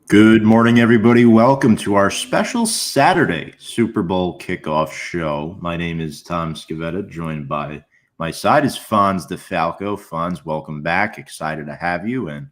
Good morning, everybody. Welcome to our special Saturday Super Bowl kickoff show. My name is Tom Scavetta, joined by my side is Fonz DeFalco. Fonz, welcome back. Excited to have you and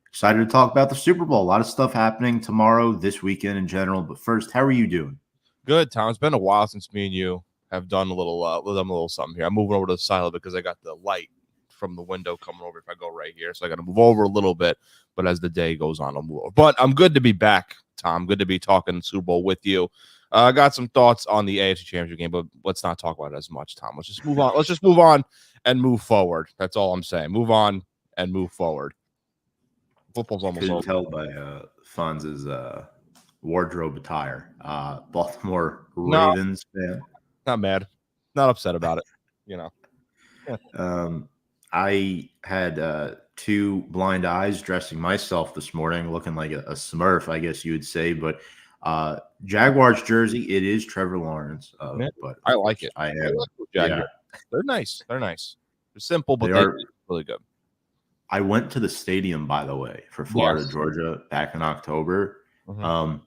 excited to talk about the Super Bowl. A lot of stuff happening tomorrow, this weekend in general. But first, how are you doing? Good, Tom. It's been a while since me and you have done a little something here. I'm moving over to the side of it because I got the light from the window coming over if I go right here. So I got to move over a little bit. But as the day goes on, I'll move over. But I'm good to be back, Tom. Good to be talking Super Bowl with you. I got some thoughts on the AFC Championship game, but let's not talk about it as much, Tom. Let's just move on. Let's just move on and move forward. That's all I'm saying. Move on and move forward. Football's almost over. Tell by Fonz's wardrobe attire. Baltimore Ravens fan. Not mad. Not upset about it. You know. I had two blind eyes dressing myself this morning, looking like a Smurf, I guess you would say. But Jaguars jersey, it is Trevor Lawrence. But I like it. I am. Yeah. They're nice. They're nice. They're simple, but they're really good. I went to the stadium, by the way, for Florida, Georgia back in October. Mm-hmm.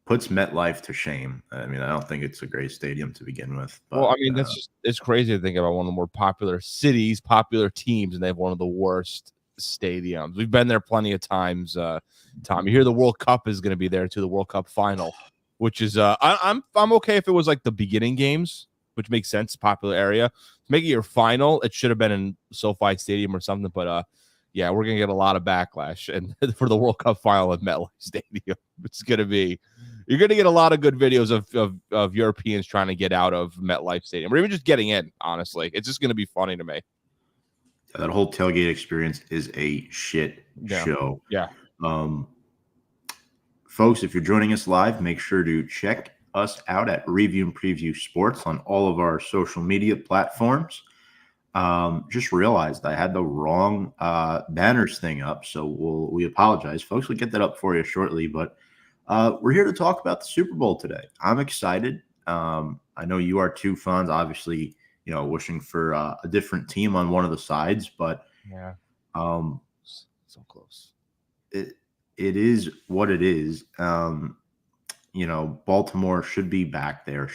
Puts MetLife to shame. I mean, I don't think it's a great stadium to begin with. But, well, I mean, it's crazy to think about one of the more popular cities, popular teams, and they have one of the worst stadiums. We've been there plenty of times. Tom, you hear the World Cup is going to be there too, the World Cup final, which is I'm okay if it was like the beginning games, which makes sense, popular area. Make it your final. It should have been in SoFi Stadium or something, but yeah, we're gonna get a lot of backlash and for the World Cup final at MetLife Stadium. It's gonna be. You're going to get a lot of good videos of Europeans trying to get out of MetLife Stadium or even just getting in, honestly. It's just going to be funny to me. That whole tailgate experience is a shit show. Yeah. Folks, if you're joining us live, make sure to check us out at Review and Preview Sports on all of our social media platforms. Just realized I had the wrong banners thing up, so we apologize. Folks, we'll get that up for you shortly, but we're here to talk about the Super Bowl today. I'm excited. I know you are too, Fonz. Obviously, wishing for a different team on one of the sides, but yeah, so close. It is what it is. Baltimore should be back there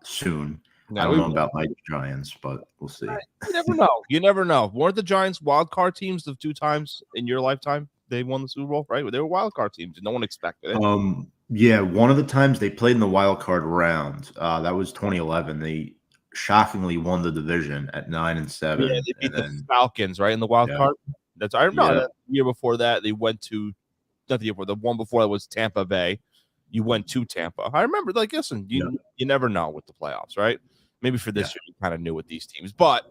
soon. I don't know about my Giants, but we'll see. You never know. You never know. Weren't the Giants wild card teams the 2 times in your lifetime? They won the Super Bowl, right? They were wild card teams. No one expected it. Yeah, one of the times they played in the wild card round, that was 2011. They shockingly won the division at 9-7. Yeah, they beat the Falcons, right, in the wild card. I remember that year before that they went to not the year before, the one before that was Tampa Bay. You went to Tampa. I remember, listen, you never know with the playoffs, right? Maybe for this year you kind of knew with these teams, but.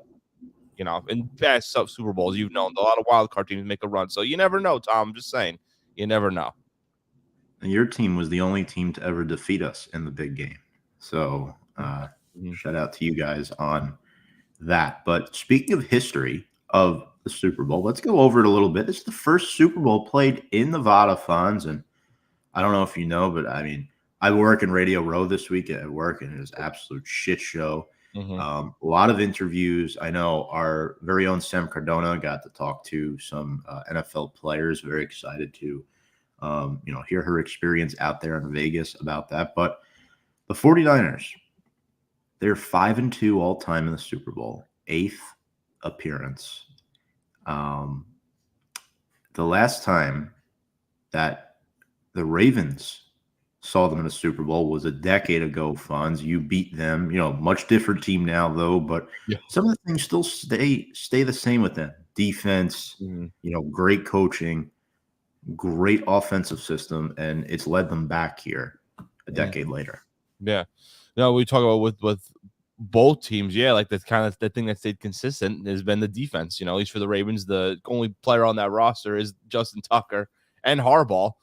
In past Super Bowls, you've known a lot of wild card teams make a run. So you never know, Tom. I'm just saying, you never know. And your team was the only team to ever defeat us in the big game. So shout out to you guys on that. But speaking of history of the Super Bowl, let's go over it a little bit. It's the first Super Bowl played in Nevada, Fonz. And I don't know if you know, but I mean, I work in Radio Row this week at work, and it was an absolute shit show. Mm-hmm. A lot of interviews. I know our very own Sam Cardona got to talk to some NFL players. Very excited to, hear her experience out there in Vegas about that. But the 49ers, they're 5-2 all time in the Super Bowl, 8th appearance. The last time that the Ravens saw them in a Super Bowl was a decade ago, Fonz. You beat them, much different team now, though, but some of the things still stay the same with them. Defense, great coaching, great offensive system, and it's led them back here a decade later. Yeah. No, we talk about with both teams, like that's kind of the thing that stayed consistent has been the defense. At least for the Ravens, the only player on that roster is Justin Tucker and Harbaugh.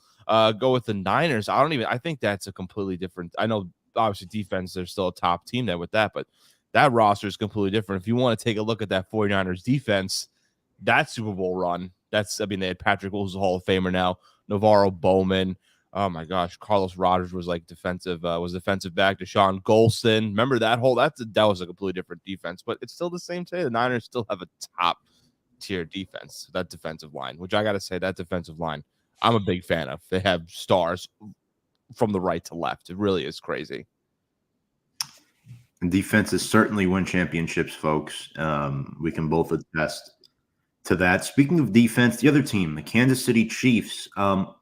Go with the Niners. I think that's a completely different. I know obviously defense, there's still a top team there with that, but that roster is completely different. If you want to take a look at that 49ers defense, that Super Bowl run, they had Patrick Willis, a Hall of Famer now, Navarro Bowman. Oh my gosh, Carlos Rogers was defensive back. Deshaun Golston. Remember that was a completely different defense, but it's still the same today. The Niners still have a top tier defense, that defensive line, which I got to say, that defensive line I'm a big fan of. They have stars from the right to left. It really is crazy. And defenses certainly win championships, folks. We can both attest to that. Speaking of defense, the other team, the Kansas City Chiefs,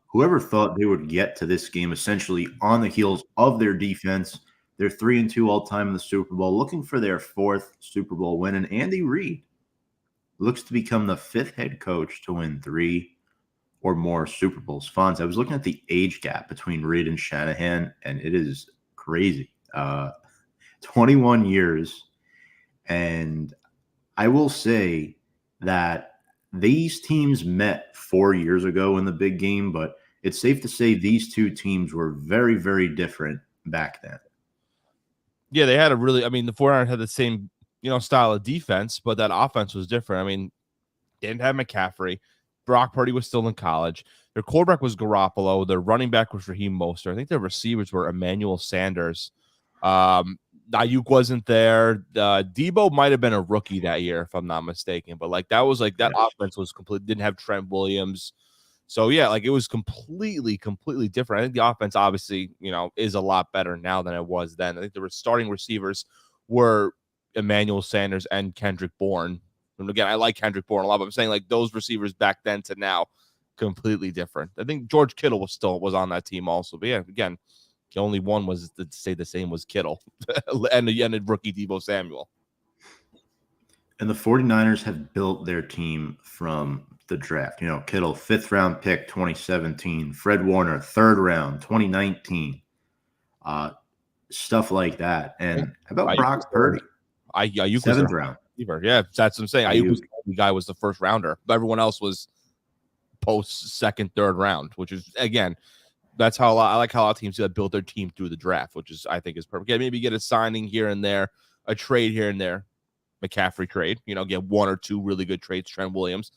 whoever thought they would get to this game essentially on the heels of their defense. They're 3-2 all time in the Super Bowl, looking for their 4th Super Bowl win. And Andy Reid looks to become the 5th head coach to win 3 or more Super Bowls. Fonz, I was looking at the age gap between Reid and Shanahan, and it is crazy. 21 years. And I will say that these teams met 4 years ago in the big game, but it's safe to say these two teams were very, very different back then. Yeah, they had a really, I mean, the 49ers had the same, style of defense, but that offense was different. I mean, they didn't have McCaffrey. Brock Purdy was still in college. Their quarterback was Garoppolo. Their running back was Raheem Mostert. I think their receivers were Emmanuel Sanders. Ayuk wasn't there. Debo might have been a rookie that year, if I'm not mistaken. But that was that offense was complete. Didn't have Trent Williams. So yeah, it was completely different. I think the offense obviously, is a lot better now than it was then. I think the starting receivers were Emmanuel Sanders and Kendrick Bourne. And again, I like Kendrick Bourne a lot, but I'm saying those receivers back then to now, completely different. I think George Kittle was on that team also. But yeah, again, the only one was to say the same was Kittle and the rookie Deebo Samuel. And the 49ers have built their team from the draft. Kittle, 5th round pick, 2017. Fred Warner, 3rd round, 2019. Stuff like that. And how about Brock Purdy? Ayuk 7th round. Yeah, that's what I'm saying. Ayuk was the guy was the 1st rounder. Everyone else was post 2nd, 3rd round, which is, again, that's how I like how a lot of teams build their team through the draft, which is, I think, is perfect. Yeah, maybe get a signing here and there, a trade here and there, McCaffrey trade, get 1 or 2 really good trades, Trent Williams.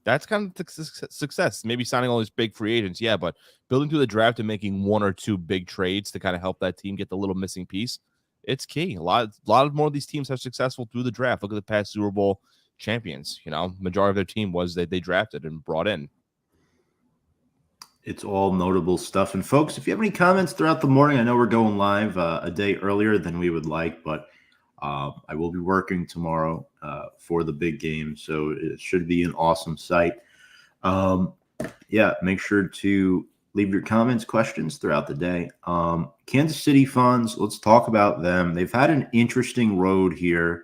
That's kind of success. Maybe signing all these big free agents, yeah, but building through the draft and making 1 or 2 big trades to kind of help that team get the little missing piece, it's key. A lot of more of these teams have successful through the draft. Look at the past Super Bowl champions. Majority of their team was that they drafted and brought in. It's all notable stuff. And folks, if you have any comments throughout the morning, I know we're going live a day earlier than we would like, but I will be working tomorrow for the big game, so it should be an awesome sight. Make sure to leave your comments, questions throughout the day. Kansas City Fonz, let's talk about them. They've had an interesting road here.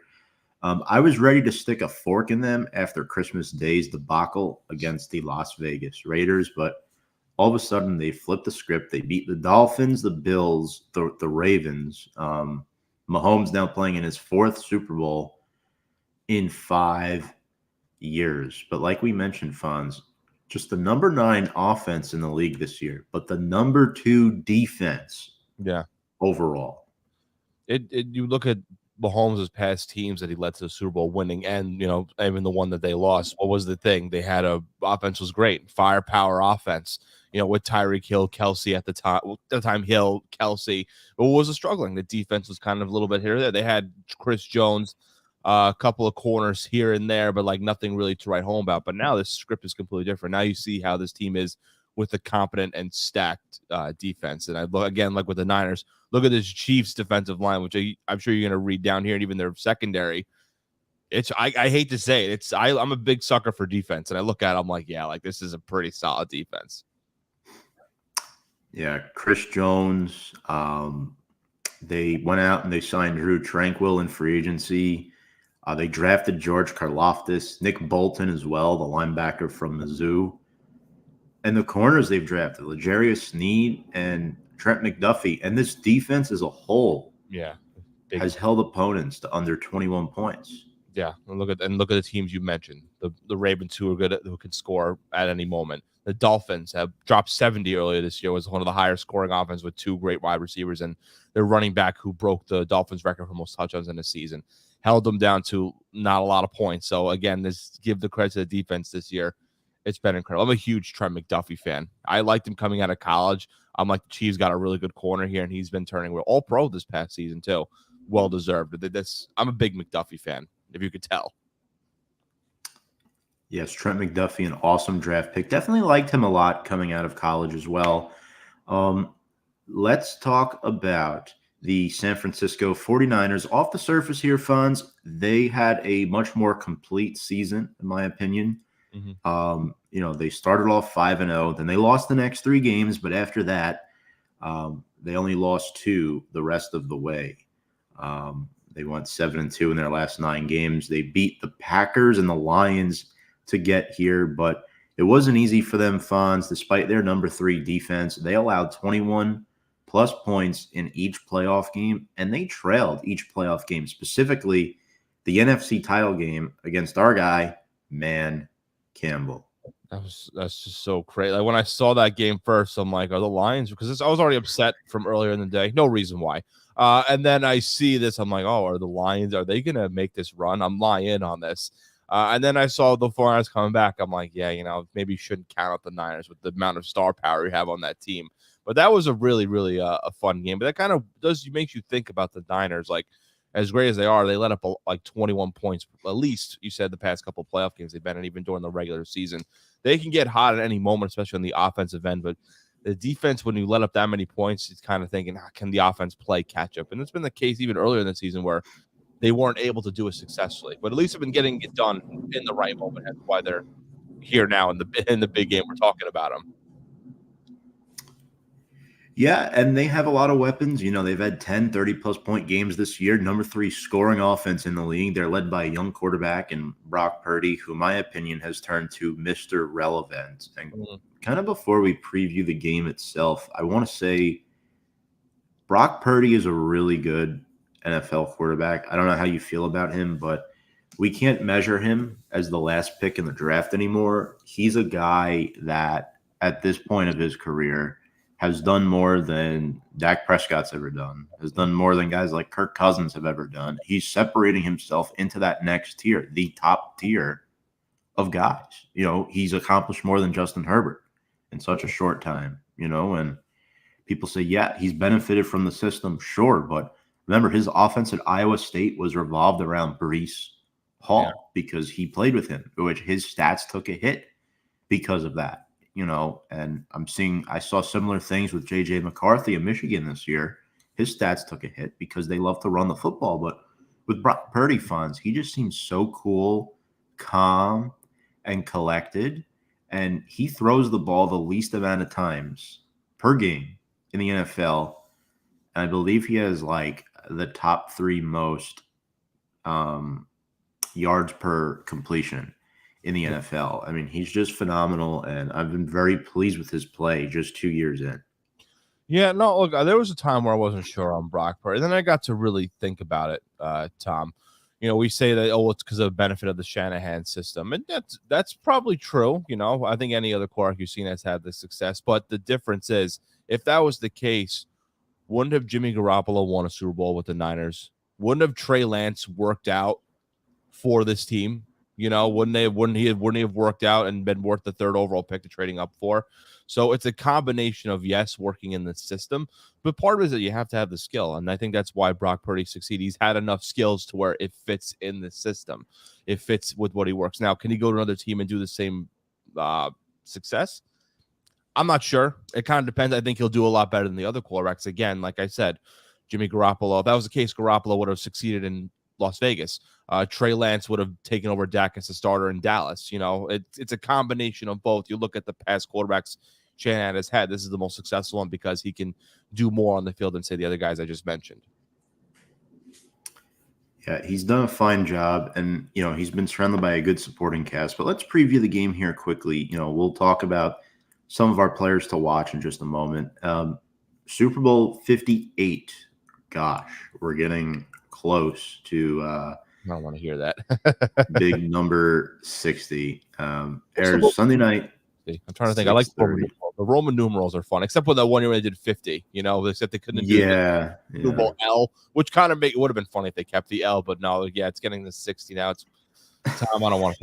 I was ready to stick a fork in them after Christmas Day's debacle against the Las Vegas Raiders, but all of a sudden they flipped the script. They beat the Dolphins, the Bills, the Ravens. Mahomes now playing in his 4th Super Bowl in 5 years. But like we mentioned, Fonz, just the number 9 offense in the league this year, but the number 2 defense. Yeah. Overall. You look at Mahomes' past teams that he led to the Super Bowl winning, and even the one that they lost. What was the thing? They had offense was great, firepower offense. With Tyreek Hill, Kelsey at the time, Hill, Kelsey. But what was struggling? The defense was kind of a little bit here or there. They had Chris Jones, a couple of corners here and there, but nothing really to write home about. But now this script is completely different. Now you see how this team is with a competent and stacked defense. And I look again, like with the Niners, look at this Chiefs defensive line, which I'm sure you're going to read down here, and even their secondary. I hate to say it. I'm a big sucker for defense, and I look at it, I'm like, yeah, this is a pretty solid defense. Yeah, Chris Jones. They went out and they signed Drew Tranquill in free agency. They drafted George Karlaftis, Nick Bolton as well, the linebacker from Mizzou. And the corners they've drafted, L'Jarius Sneed and Trent McDuffie. And this defense as a whole has held opponents to under 21 points. Yeah, and look at the teams you mentioned. The Ravens, who are good who can score at any moment. The Dolphins have dropped 70 earlier this year, was one of the higher scoring offense with 2 great wide receivers, and their running back who broke the Dolphins record for most touchdowns in a season held them down to not a lot of points. So again, give the credit to the defense this year. It's been incredible. I'm a huge Trent McDuffie fan. I liked him coming out of college. I'm like, the Chiefs got a really good corner here, and he's been turning all pro this past season too. Well deserved. I'm a big McDuffie fan, if you could tell. Yes, Trent McDuffie, an awesome draft pick. Definitely liked him a lot coming out of college as well. Um, let's talk about the San Francisco 49ers. Off the surface here, Fonz, they had a much more complete season, in my opinion. Mm-hmm. They started off 5-0, then they lost the next 3 games, but after that, they only lost 2 the rest of the way. They went 7-2 in their last 9 games. They beat the Packers and the Lions to get here, but it wasn't easy for them, Fonz. Despite their number 3 defense, they allowed 21 plus points in each playoff game, and they trailed each playoff game, specifically the NFC title game against our guy, Man Campbell. That's just so crazy. Like when I saw that game first, I'm like, are the Lions? Because I was already upset from earlier in the day. No reason why. And then I see this. I'm like, oh, are the Lions? Are they gonna make this run? I'm lying on this. And then I saw the 49ers coming back. I'm like, yeah, maybe you shouldn't count out the Niners with the amount of star power you have on that team. But that was a really, really a fun game. But that kind of makes you think about the Niners, like as great as they are, they let up like 21 points at least. You said the past couple of playoff games they've been in, even during the regular season. They can get hot at any moment, especially on the offensive end. But the defense, when you let up that many points, it's kind of thinking, can the offense play catch up? And it's been the case even earlier in the season where they weren't able to do it successfully. But at least they've been getting it done in the right moment. That's why they're here now in the big game we're talking about them. Yeah, and they have a lot of weapons. They've had 10, 30-plus point games this year. Number 3 scoring offense in the league. They're led by a young quarterback in Brock Purdy, who, in my opinion, has turned to Mr. Relevant. And kind of before we preview the game itself, I want to say Brock Purdy is a really good NFL quarterback. I don't know how you feel about him, but we can't measure him as the last pick in the draft anymore. He's a guy that, at this point of his career, has done more than Dak Prescott's ever done, has done more than guys like Kirk Cousins have ever done. He's separating himself into that next tier, the top tier of guys. He's accomplished more than Justin Herbert in such a short time, and people say, yeah, he's benefited from the system, sure, but remember, his offense at Iowa State was revolved around Breece Hall because he played with him, which his stats took a hit because of that. And I saw similar things with J.J. McCarthy in Michigan this year. His stats took a hit because they love to run the football. But with Brock Purdy funds, he just seems so cool, calm, and collected. And he throws the ball the least amount of times per game in the NFL. And I believe he has like the top 3 most yards per completion in the NFL. I mean, he's just phenomenal, and I've been very pleased with his play just 2 years in. Yeah, no, look, there was a time where I wasn't sure on Brock Purdy. Then I got to really think about it, Tom. We say that, it's because of the benefit of the Shanahan system. And that's probably true. I think any other quarterback you've seen has had this success. But the difference is, if that was the case, wouldn't have Jimmy Garoppolo won a Super Bowl with the Niners? Wouldn't have Trey Lance worked out for this team? Wouldn't he have worked out and been worth the 3rd overall pick to trading up for? So it's a combination of, yes, working in the system, but part of it is that you have to have the skill. And I think that's why Brock Purdy succeeded. He's had enough skills to where it fits in the system. It fits with what he works. Now, can he go to another team and do the same success? I'm not sure. It kind of depends. I think he'll do a lot better than the other quarterbacks. Again, like I said, Jimmy Garoppolo, if that was the case, Garoppolo would have succeeded in Las Vegas. Trey Lance would have taken over Dak as a starter in Dallas. It's a combination of both. You look at the past quarterbacks Shanahan has had. This is the most successful one because he can do more on the field than, say, the other guys I just mentioned. Yeah, he's done a fine job, and he's been surrounded by a good supporting cast. But let's preview the game here quickly. We'll talk about some of our players to watch in just a moment. Super Bowl 58. Gosh, we're getting close to I don't want to hear that. big number 60. Airs Sunday night. I'm trying to think. I like the Roman numerals are fun, except for that one year when they did 50. Except they couldn't do the Super Bowl L, which kind of would have been funny if they kept the L, but no, it's getting the 60 now. It's Tom, I don't want to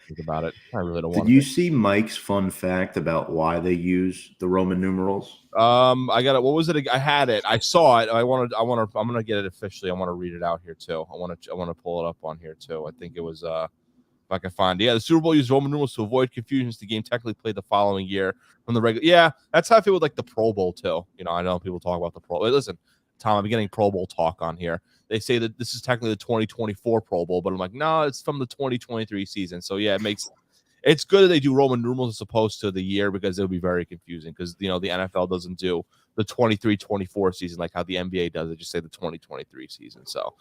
think about it. I really don't want to. Did you see Mike's fun fact about why they use the Roman numerals? I got it. What was it? I had it. I saw it. I'm gonna get it officially. I want to read it out here too. I want to pull it up on here too. I think it was I can find it. Yeah, the Super Bowl used Roman numerals to avoid confusions. The game technically played the following year from the regular. Yeah, that's how I feel with like the Pro Bowl too. I know people talk about the Pro. Listen, Tom, I'm getting Pro Bowl talk on here. They say that this is technically the 2024 Pro Bowl, but I'm like, no, it's from the 2023 season. So yeah, it's good that they do Roman numerals as opposed to the year because it would be very confusing because the NFL doesn't do the 23-24 season like how the NBA does. They just say the 2023 season. So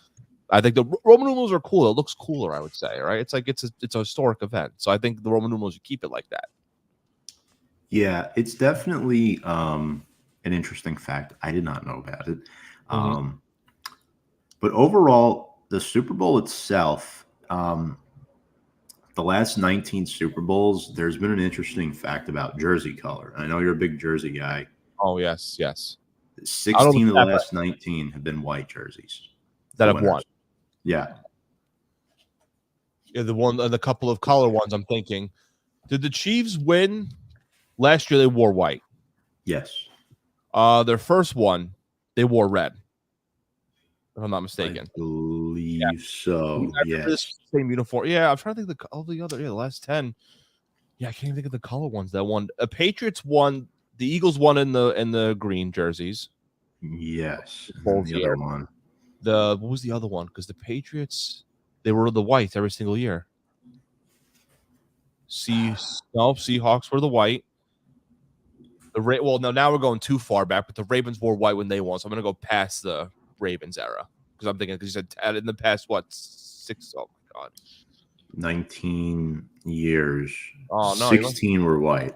I think the Roman numerals are cool. It looks cooler, I would say, right? It's like it's a historic event. So I think the Roman numerals, you keep it like that. Yeah, it's definitely an interesting fact. I did not know about it. But overall, the Super Bowl itself, the last 19 Super Bowls, there's been an interesting fact about jersey color. I know you're a big jersey guy. Oh, yes, yes. 16 of the last 19 have been white jerseys. That have won. Yeah. Yeah, the couple of color ones, I'm thinking. Did the Chiefs win? Last year they wore white. Yes. Their first one, they wore red. If I'm not mistaken. I believe so. Yes. Same uniform. Yeah, I'm trying to think the last 10. Yeah, I can't even think of the color ones that won. Patriots won. The Eagles won in the green jerseys. Yes. The other one. What was the other one? Because the Patriots, they were the white every single year. Seahawks were the white. Now we're going too far back, but the Ravens wore white when they won, so I'm going to go past the Ravens era because I'm thinking because you said in the past 6? Oh my god, 19 years. Oh no, 16 were white.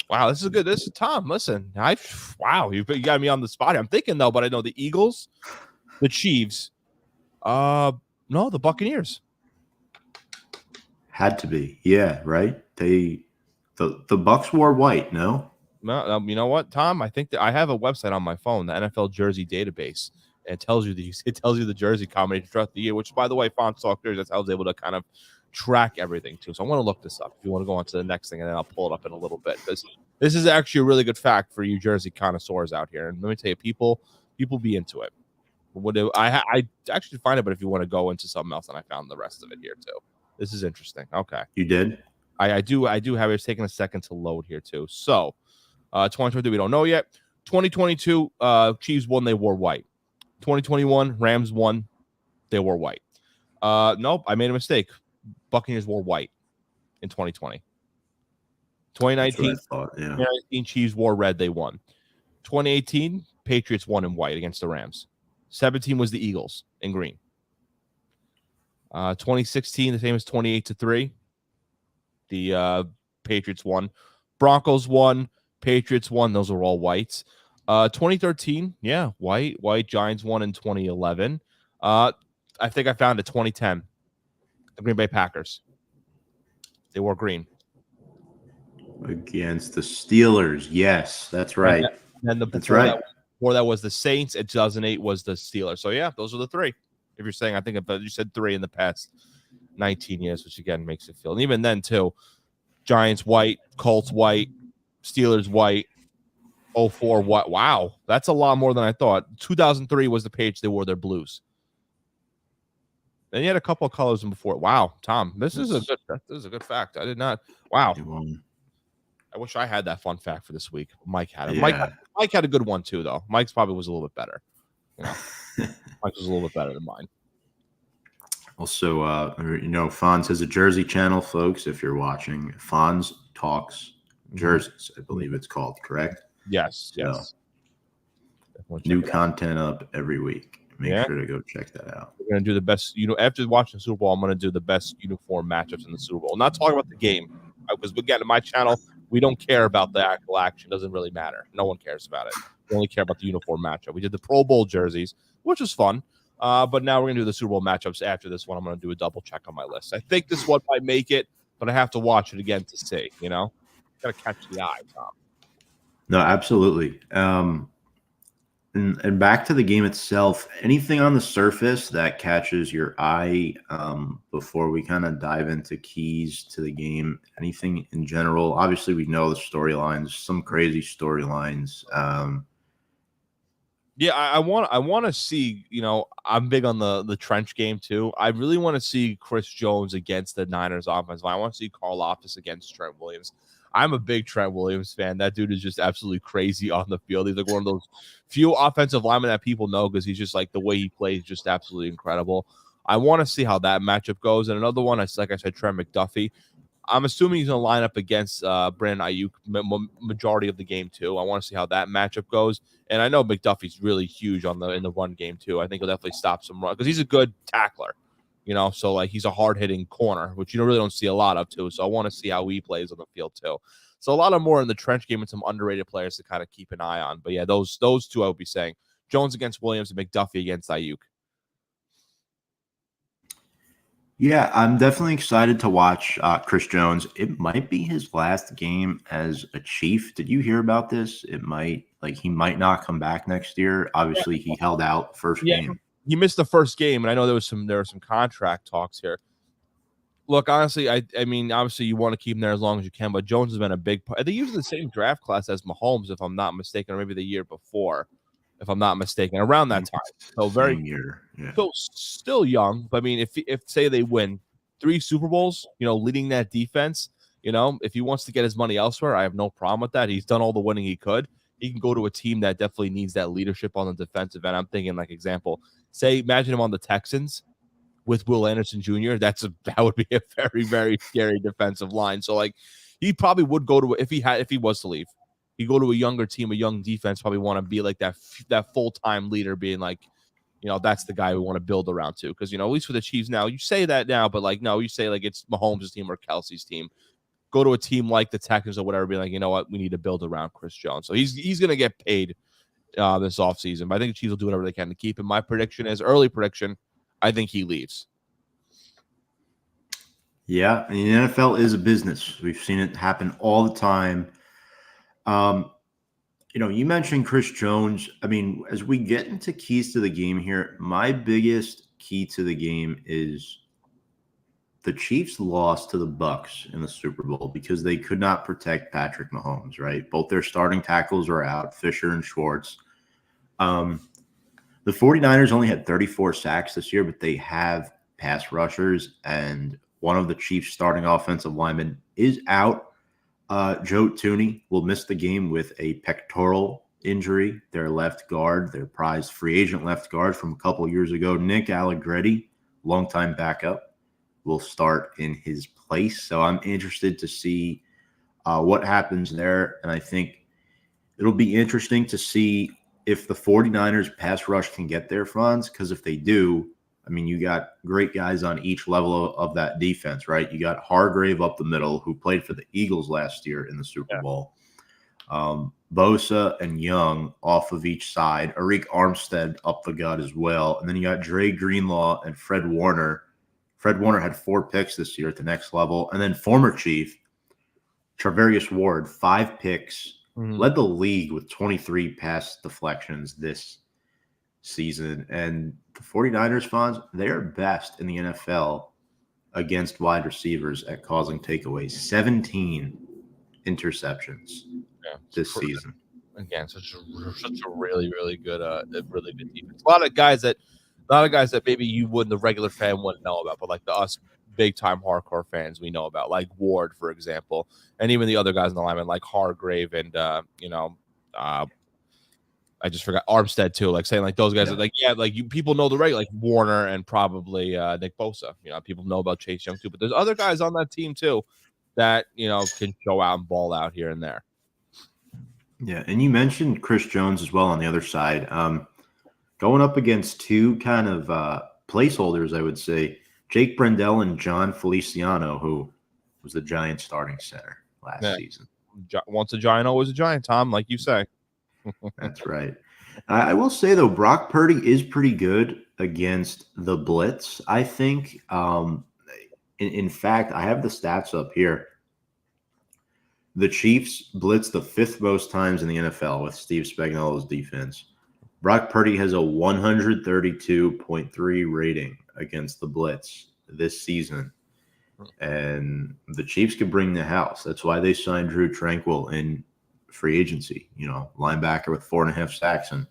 Wow, this is good. This is Tom. Listen, you got me on the spot. I'm thinking though, but I know the Eagles, the Chiefs, no, the Buccaneers. Had to be, yeah, right. The Bucs wore white. No, you know what, Tom? I think that I have a website on my phone, the NFL Jersey Database. And it tells you the jersey combination throughout the year. Which, by the way, Fonts Talk Jersey, that's how I was able to kind of track everything too. So I want to look this up. If you want to go on to the next thing, and then I'll pull it up in a little bit because this is actually a really good fact for you Jersey connoisseurs out here. And let me tell you, people be into it. I actually find it, but if you want to go into something else, and I found the rest of it here too. This is interesting. Okay, you did. I do have it. It's taking a second to load here too. So, 2023 we don't know yet. 2022 Chiefs won. They wore white. 2021 Rams won. They wore white. Nope, I made a mistake. Buccaneers wore white in 2020. 2019, 2019 Chiefs wore red. They won. 2018 Patriots won in white against the Rams. 17 was the Eagles in green. 2016 the same as 28-3. The Patriots won. Broncos won. Patriots won. Those are all whites. 2013, yeah, white Giants won in 2011. I think I found it. 2010, the Green Bay Packers. They wore green against the Steelers. Yes, that's right. And that's right. Before that was the Saints. In 2008 was the Steelers. So yeah, those are the three. If you're saying, I think you said three in the past 19 years, which again makes it feel. And even then too, Giants white, Colts white, Steelers white. 04 what? Wow, that's a lot more than I thought. 2003 was the page they wore their blues. Then you had a couple of colors before. Wow, Tom, this is a good fact. I did not. Wow, I wish I had that fun fact for this week. Mike had it. Yeah. Mike had a good one too, though. Mike's probably was a little bit better. Mike was a little bit better than mine. Also, Fonz has a Jersey channel, folks. If you're watching, Fonz Talks Jerseys, I believe it's called. Correct? Yes. New content up every week. Make sure to go check that out. We're gonna do the best. After watching the Super Bowl, I'm gonna do the best uniform matchups in the Super Bowl. Not talking about the game, because again, in my channel, we don't care about the actual action. It doesn't really matter. No one cares about it. We only care about the uniform matchup. We did the Pro Bowl jerseys, which was fun. But now we're gonna do the Super Bowl matchups after this one. I'm gonna do a double check on my list. I think this one might make it, but I have to watch it again to see. Gotta catch the eye, Tom. No, absolutely. And back to the game itself, anything on the surface that catches your eye before we kind of dive into keys to the game, anything in general? Obviously, we know the storylines, some crazy storylines. Yeah, I want to see, I'm big on the trench game too. I really want to see Chris Jones against the Niners offense. I want to see Carl Loftus against Trent Williams. I'm a big Trent Williams fan. That dude is just absolutely crazy on the field. He's like one of those few offensive linemen that people know because he's just like the way he plays, just absolutely incredible. I want to see how that matchup goes. And another one, like I said, Trent McDuffie. I'm assuming he's going to line up against Brandon Ayuk majority of the game too. I want to see how that matchup goes. And I know McDuffie's really huge in the run game too. I think he'll definitely stop some run because he's a good tackler, So like he's a hard hitting corner, which you really don't see a lot of too. So I want to see how he plays on the field too. So a lot of more in the trench game and some underrated players to kind of keep an eye on. But yeah, those two I would be saying Jones against Williams and McDuffie against Ayuk. Yeah, I'm definitely excited to watch Chris Jones. It might be his last game as a Chief. Did you hear about this? He might not come back next year. Obviously, he held out first game. He missed the first game, and I know there were some contract talks here. Look, honestly, I mean, obviously, you want to keep him there as long as you can, but Jones has been a big part. I think he was in the same draft class as Mahomes, if I'm not mistaken, or maybe the year before, if I'm not mistaken, around that time. So same year. Yeah. So still young, but I mean, if say they win 3 Super Bowls, leading that defense, if he wants to get his money elsewhere, I have no problem with that. He's done all the winning he could. He can go to a team that definitely needs that leadership on the defensive end. I'm thinking, like, example, imagine him on the Texans with Will Anderson Jr. That would be a very, very scary defensive line. So like, he probably would go to, if he was to leave, he'd go to a younger team, a young defense, probably want to be like that full-time leader, being like, that's the guy we want to build around too. Because, at least for the Chiefs now, you say that now, but like, no, you say like it's Mahomes' team or Kelsey's team. Go to a team like the Texans or whatever, be like, you know what, we need to build around Chris Jones. So he's going to get paid this offseason. But I think the Chiefs will do whatever they can to keep him. My prediction is, early prediction, I think he leaves. Yeah, and the NFL is a business. We've seen it happen all the time. You mentioned Chris Jones. I mean, as we get into keys to the game here, my biggest key to the game is the Chiefs lost to the Bucs in the Super Bowl because they could not protect Patrick Mahomes, right? Both their starting tackles are out, Fisher and Schwartz. The 49ers only had 34 sacks this year, but they have pass rushers, and one of the Chiefs' starting offensive linemen is out. Joe Thuney will miss the game with a pectoral injury. Their left guard, their prized free agent left guard from a couple years ago, Nick Allegretti, longtime backup, will start in his place. So I'm interested to see what happens there. And I think it'll be interesting to see if the 49ers pass rush can get there, Franz, because if they do, I mean, you got great guys on each level of that defense, right? You got Hargrave up the middle, who played for the Eagles last year in the Super Bowl. Bosa and Young off of each side. Arik Armstead up the gut as well. And then you got Dre Greenlaw and Fred Warner. Fred Warner had 4 picks this year at the next level. And then former Chief, Charvarius Ward, 5 picks, led the league with 23 pass deflections this season. And the 49ers, Fonz, they're best in the NFL against wide receivers at causing takeaways. 17 interceptions this season. Again, such a really, really good defense. A lot of guys that maybe you wouldn't, the regular fan wouldn't know about, but like us big time hardcore fans, we know about, like Ward, for example, and even the other guys in the lineman like Hargrave and I just forgot Armstead too. Like saying like those guys are like, people know the regular, like Warner and probably Nick Bosa. People know about Chase Young too, but there's other guys on that team too that can show out and ball out here and there. Yeah, and you mentioned Chris Jones as well on the other side. Going up against 2 kind of placeholders, I would say, Jake Brendel and John Feliciano, who was the Giants starting center last season. Once a Giant, always a Giant, Tom, like you say. That's right. I will say, though, Brock Purdy is pretty good against the blitz, I think. In fact, I have the stats up here. The Chiefs blitzed the 5th most times in the NFL with Steve Spagnuolo's defense. Brock Purdy has a 132.3 rating against the blitz this season. And the Chiefs could bring the house. That's why they signed Drew Tranquill in free agency, linebacker with 4.5 sacks and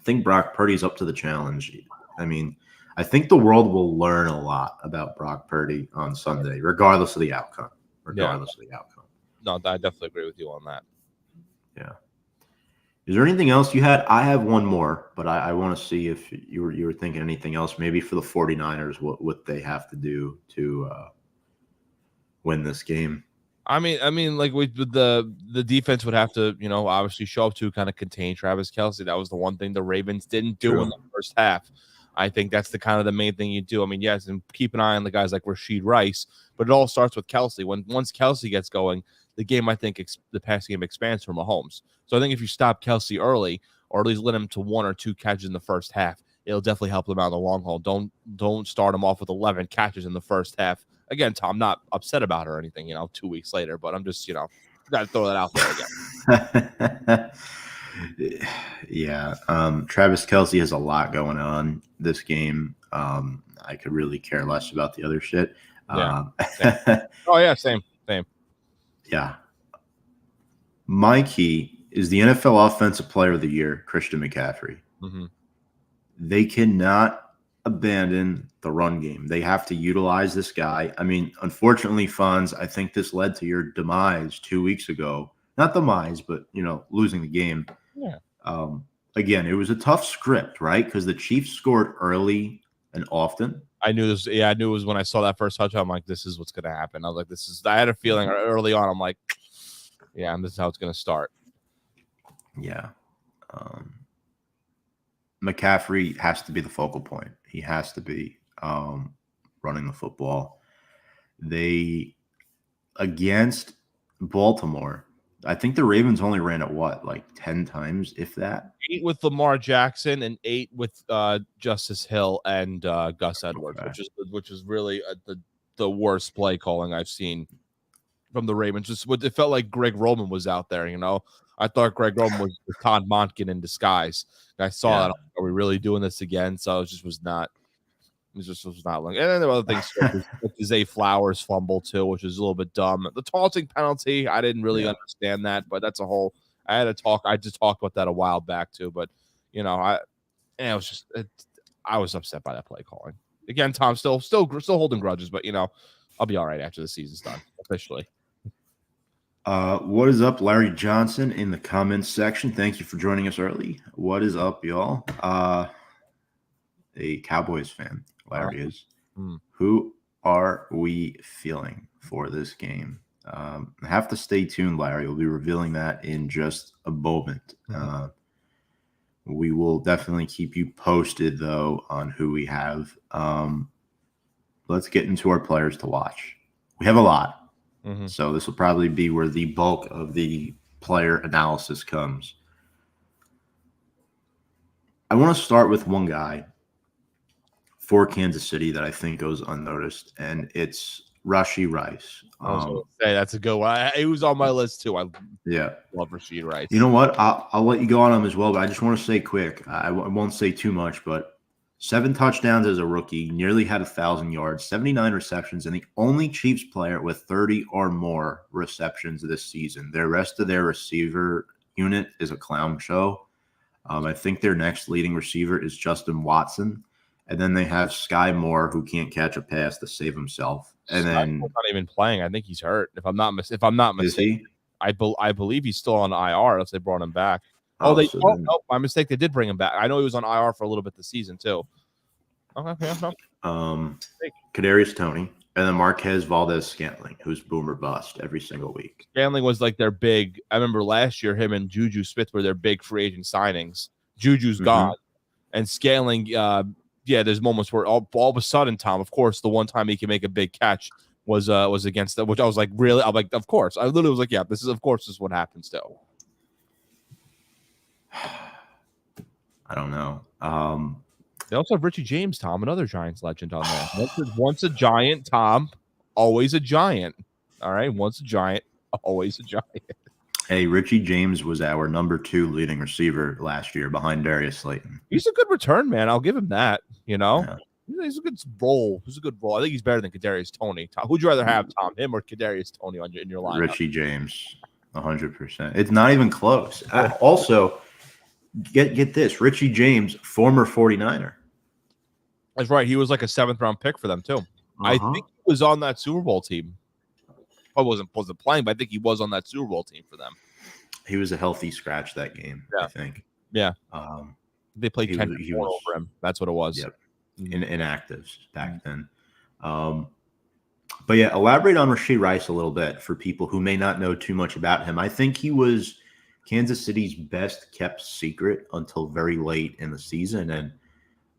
think Brock Purdy's up to the challenge. I mean, I think the world will learn a lot about Brock Purdy on Sunday, regardless of the outcome. No, I definitely agree with you on that. Yeah. Is there anything else you had? I have one more, but I want to see if you were thinking anything else, maybe for the 49ers, what they have to do to win this game. I mean, like with the defense would have to, obviously show up to kind of contain Travis Kelce. That was the one thing the Ravens didn't do in the first half. I think that's the main thing you do. I mean, yes, and keep an eye on the guys like Rashid Rice, but it all starts with Kelce. Once Kelce gets going, the game, I think, the passing game expands for Mahomes. So I think if you stop Kelce early, or at least limit him to 1 or 2 catches in the first half, it'll definitely help them out in the long haul. Don't start him off with 11 catches in the first half. Again, Tom, not upset about it or anything, 2 weeks later, but I'm just, got to throw that out there again. Yeah. Travis Kelce has a lot going on this game. I could really care less about the other shit. Yeah. Oh, yeah, same. Yeah. My key is the NFL Offensive Player of the Year, Christian McCaffrey. Mm-hmm. They cannot abandon the run game. They have to utilize this guy. I mean, unfortunately, Fonz, I think this led to your demise 2 weeks ago. Not demise, but, losing the game. Yeah. Again, it was a tough script, right? Because the Chiefs scored early and often. I knew this. Yeah, I knew it was when I saw that first touchdown. I'm like, this is what's going to happen. I was like, I had a feeling early on. I'm like, yeah, and this is how it's going to start. Yeah. McCaffrey has to be the focal point. He has to be running the football. Against Baltimore, I think the Ravens only ran it, like 10 times, if that? 8 with Lamar Jackson and 8 with Justice Hill and Gus Edwards, okay. which is really the worst play calling I've seen from the Ravens. It felt like Greg Roman was out there, I thought Greg Roman was Todd Monken in disguise. I saw that. Are we really doing this again? So it just was not. It just was not long. And then there were other things. Zay Flowers fumble too, which is a little bit dumb. The taunting penalty, I didn't really understand that, but that's a whole. I just talked about that a while back too, but I was upset by that play calling. Again, Tom still holding grudges, but I'll be all right after the season's done officially. What is up, Larry Johnson in the comments section? Thank you for joining us early. What is up, y'all? A Cowboys fan, Larry is. Who are we feeling for this game? Have to stay tuned, Larry. We'll be revealing that in just a moment. We will definitely keep you posted, though, on who we have. Let's get into our players to watch. We have a lot. So this will probably be where the bulk of the player analysis comes. I want to start with one guy for Kansas City that I think goes unnoticed, and it's Rashid Rice. That's a good one. He was on my list too. I love Rashid Rice. You know what? I'll let you go on him as well, but I just want to say quick. I won't say too much, but 7 touchdowns as a rookie, nearly had 1,000 yards, 79 receptions, and the only Chiefs player with 30 or more receptions this season. The rest of their receiver unit is a clown show. I think their next leading receiver is Justin Watson, and then they have Sky Moore, who can't catch a pass to save himself. And then not even playing. I think he's hurt. If I'm not mistaken, I believe he's still on IR unless they brought him back. No, my mistake. They did bring him back. I know he was on IR for a little bit this season too. Okay, Kadarius Toney, and then Marquez Valdez-Scantling, who's boomer bust every single week. Scantling was like their big. I remember last year him and Juju Smith were their big free agent signings. Juju's gone, and Scantling. There's moments where all of a sudden, Tom. Of course, the one time he can make a big catch was against them, which I was like, really? I'm like, of course. I literally was like, yeah, this is what happens still. I don't know. They also have Richie James, Tom, another Giants legend on there. Once a Giant, Tom, always a Giant. All right, once a Giant, always a Giant. Hey, Richie James was our number 2 leading receiver last year behind Darius Slayton. He's a good return man. I'll give him that. He's a good role. He's a good role. I think he's better than Kadarius Toney. Tom, who'd you rather have, Tom, him or Kadarius Toney in your lineup? Richie James, 100%. It's not even close. Also, Get this, Richie James, former 49er. That's right. He was like a 7th-round pick for them too. I think he was on that Super Bowl team. I wasn't playing, but I think he was on that Super Bowl team for them. He was a healthy scratch that game, I think. Yeah. They played 10 more over him. That's what it was. Yep. Inactives back then. But yeah, elaborate on Rashee Rice a little bit for people who may not know too much about him. I think he was Kansas City's best kept secret until very late in the season. And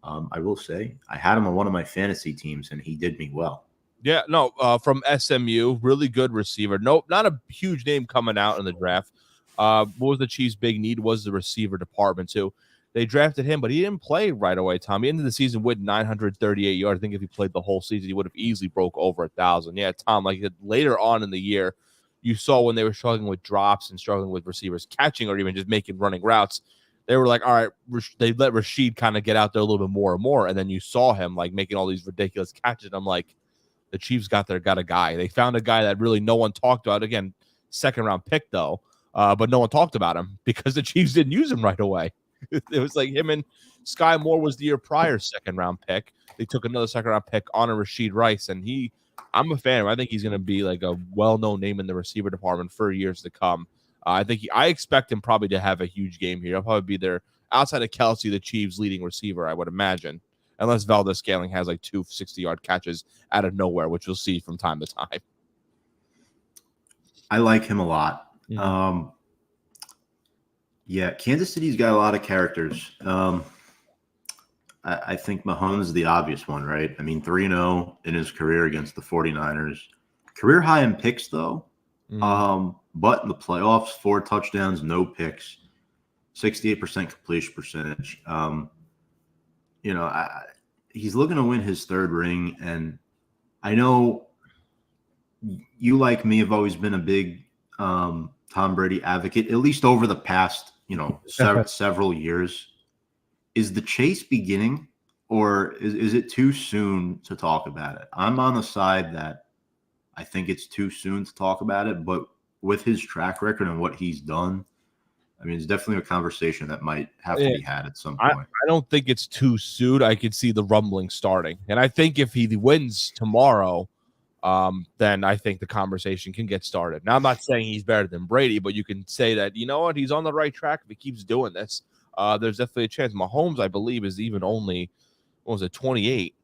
I will say I had him on one of my fantasy teams and he did me well. Yeah, no, from SMU, really good receiver. Nope, not a huge name coming out in the draft. What was the Chiefs' big need was the receiver department too. They drafted him, but he didn't play right away, Tom. He ended the season with 938 yards. I think if he played the whole season, he would have easily broke over 1,000. Yeah, Tom, like later on in the year, you saw when they were struggling with drops and struggling with receivers catching or even just making running routes, they were like, all right, they let Rashid kind of get out there a little bit more and more. And then you saw him like making all these ridiculous catches. I'm like, the Chiefs got a guy. They found a guy that really no one talked about. Again, 2nd-round pick, though, but no one talked about him because the Chiefs didn't use him right away. It was like him and Sky Moore was the year prior 2nd-round pick. They took another 2nd-round pick on a Rashee Rice, and I'm a fan of him. I think he's going to be like a well-known name in the receiver department for years to come. I expect him probably to have a huge game here. He'll probably be there outside of Kelsey, the Chiefs' leading receiver, I would imagine, unless Valdez-Scantling has like 2 60-yard catches out of nowhere, which we'll see from time to time. I like him a lot. Mm-hmm. Yeah, Kansas City's got a lot of characters. I think Mahomes is the obvious one, right? I mean, 3-0 in his career against the 49ers. Career high in picks, though. But in the playoffs, 4 touchdowns, no picks, 68% completion percentage. He's looking to win his 3rd ring, and I know you, like me, have always been a big Tom Brady advocate, at least over the past, several years. Is the chase beginning, or is it too soon to talk about it? I'm on the side that I think it's too soon to talk about it, but with his track record and what he's done, I mean, it's definitely a conversation that might have to be had at some point. I don't think it's too soon. I could see the rumbling starting. And I think if he wins tomorrow, then I think the conversation can get started. Now, I'm not saying he's better than Brady, but you can say that, you know what, he's on the right track if he keeps doing this. There's definitely a chance. Mahomes, I believe, is even only, 28,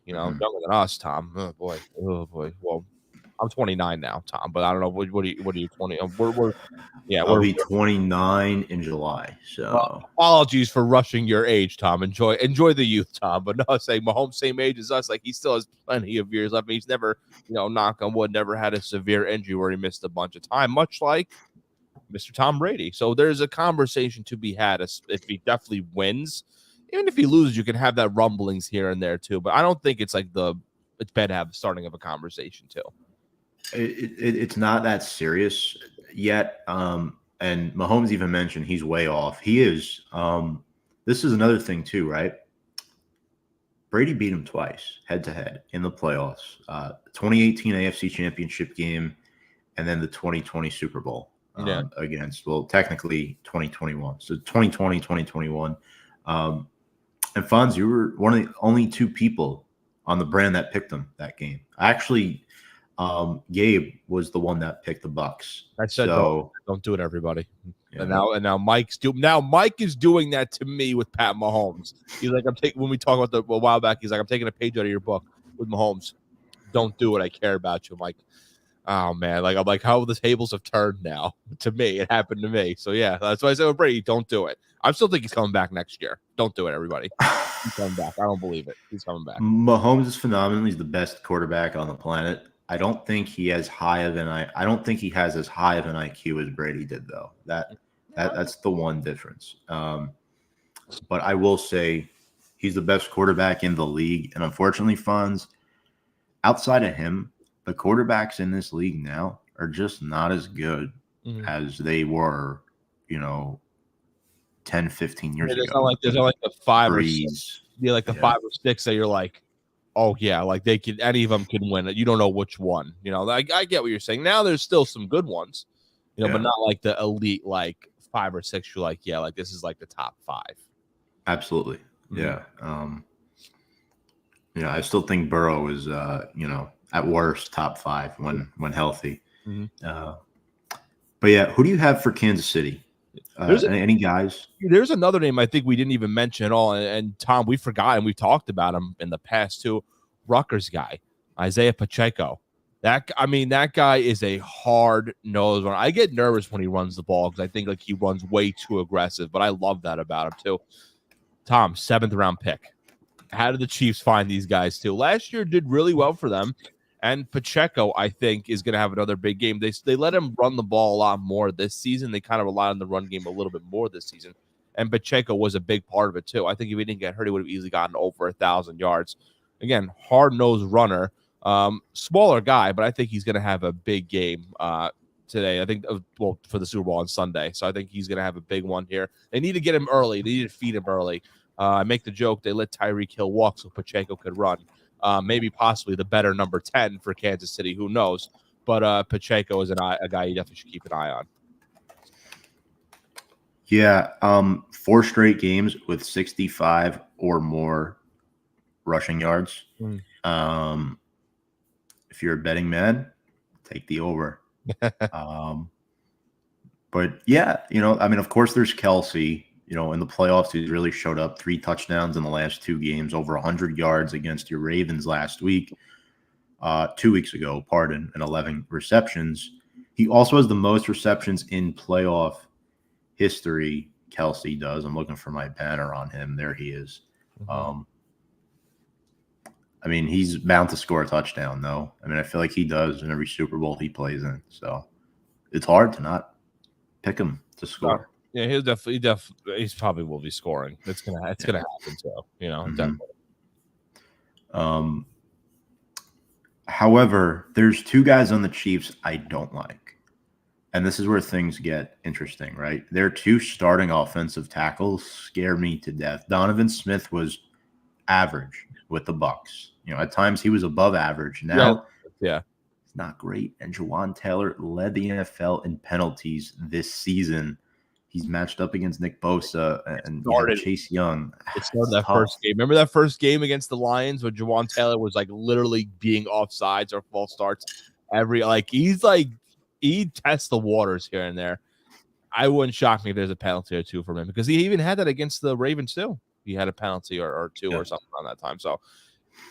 younger than us, Tom. Oh, boy. Well, I'm 29 now, Tom, but I don't know. What are you 20? I'll be 29 in July. So apologies for rushing your age, Tom. Enjoy the youth, Tom. But no, saying Mahomes same age as us, like he still has plenty of years left. He's never, knock on wood, never had a severe injury where he missed a bunch of time, much like Mr. Tom Brady. So there's a conversation to be had if he definitely wins. Even if he loses, you can have that rumblings here and there too. But I don't think it's like it's bad to have the starting of a conversation too. It's not that serious yet. And Mahomes even mentioned he's way off. He is. This is another thing too, right? Brady beat him twice head-to-head in the playoffs. 2018 AFC Championship game and then the 2020 Super Bowl against, technically 2021. So 2020, 2021. And Fonz, you were one of the only 2 people on the brand that picked him that game. Actually, Gabe was the one that picked the Bucks. I said don't do it, everybody. Yeah. And now Mike is doing that to me with Pat Mahomes. He's like, when we talk about a while back, he's like, I'm taking a page out of your book with Mahomes. Don't do it. I care about you. I'm like, oh man, I'm like, how the tables have turned now. To me, it happened to me. So yeah, that's why I said with Brady, don't do it. I still think he's coming back next year. Don't do it, everybody. He's coming back. I don't believe it. He's coming back. Mahomes is phenomenal. He's the best quarterback on the planet. I don't think he has I don't think he has as high of an IQ as Brady did, though. That's the one difference. But I will say he's the best quarterback in the league. And unfortunately, Fonz, outside of him, the quarterbacks in this league now are just not as good as they were, 10, 15 years ago. There's not like the 5 or 6. Yeah, like the 5 or 6 that you're like, oh yeah, like they could, any of them can win it. You don't know which one. I get what you're saying. Now there's still some good ones, but not like the elite like 5 or 6, you're like, yeah, like this is like the top 5. Absolutely. Mm-hmm. Yeah. I still think Burrow is, at worst top 5 when healthy. Mm-hmm. But yeah, who do you have for Kansas City? Any guys? There's another name I think we didn't even mention at all, and Tom, we forgot, and we've talked about him in the past too. Rutgers guy, Isaiah Pacheco. That guy is a hard-nosed runner. I get nervous when he runs the ball because I think like he runs way too aggressive, but I love that about him too. Tom, 7th round pick. How did the Chiefs find these guys too? Last year did really well for them. And Pacheco, I think, is going to have another big game. They let him run the ball a lot more this season. They kind of relied on the run game a little bit more this season. And Pacheco was a big part of it, too. I think if he didn't get hurt, he would have easily gotten over 1,000 yards. Again, hard-nosed runner, smaller guy, but I think he's going to have a big game today. I think, for the Super Bowl on Sunday. So I think he's going to have a big one here. They need to get him early. They need to feed him early. I make the joke they let Tyreek Hill walk so Pacheco could run. Maybe possibly the better number 10 for Kansas City. Who knows? But Pacheco is a guy you definitely should keep an eye on. Yeah. 4 straight games with 65 or more rushing yards. If you're a betting man, take the over. But yeah, of course there's Kelsey. In the playoffs, he really showed up. 3 touchdowns in the last 2 games, over 100 yards against your Ravens last week, 2 weeks ago, and 11 receptions. He also has the most receptions in playoff history. Kelsey does. I'm looking for my banner on him. There he is. He's bound to score a touchdown, though. I feel like he does in every Super Bowl he plays in. So it's hard to not pick him to score. Yeah, he'll he's probably will be scoring. It's gonna happen. So definitely. However, there's 2 guys on the Chiefs I don't like, and this is where things get interesting, right? Their 2 starting offensive tackles scare me to death. Donovan Smith was average with the Bucs. At times he was above average. Now, yeah. It's not great. And Jawan Taylor led the NFL in penalties this season. He's matched up against Nick Bosa and Chase Young. It started that first game. Remember that first game against the Lions where Jawan Taylor was like literally being offsides or false starts he tests the waters here and there. I wouldn't shock me if there's a penalty or 2 from him because he even had that against the Ravens too. He had a penalty or 2 or something around that time. So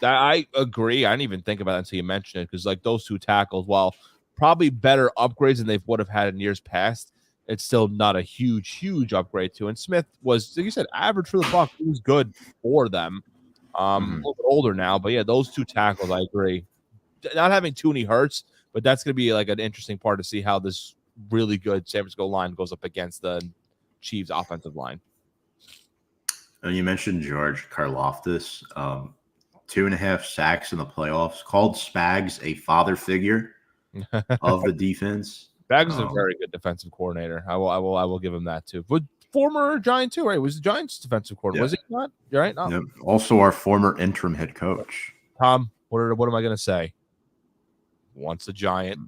I agree. I didn't even think about it until you mentioned it because like those 2 tackles, while probably better upgrades than they would have had in years past, it's still not a huge upgrade to. And Smith was, like you said, average for the Bucs. He was good for them. A little bit older now, but yeah, those 2 tackles, I agree. Not having Tooney hurts, but that's going to be like an interesting part to see how this really good San Francisco line goes up against the Chiefs' offensive line. And you mentioned George Karlaftis, 2.5 sacks in the playoffs. Called Spags a father figure of the defense. Spags is a very good defensive coordinator. I will give him that too. But former Giant too, right? It was the Giants' defensive coordinator. Was he not? You're right. No. Yep. Also, our former interim head coach. Tom, what am I going to say? Once a Giant,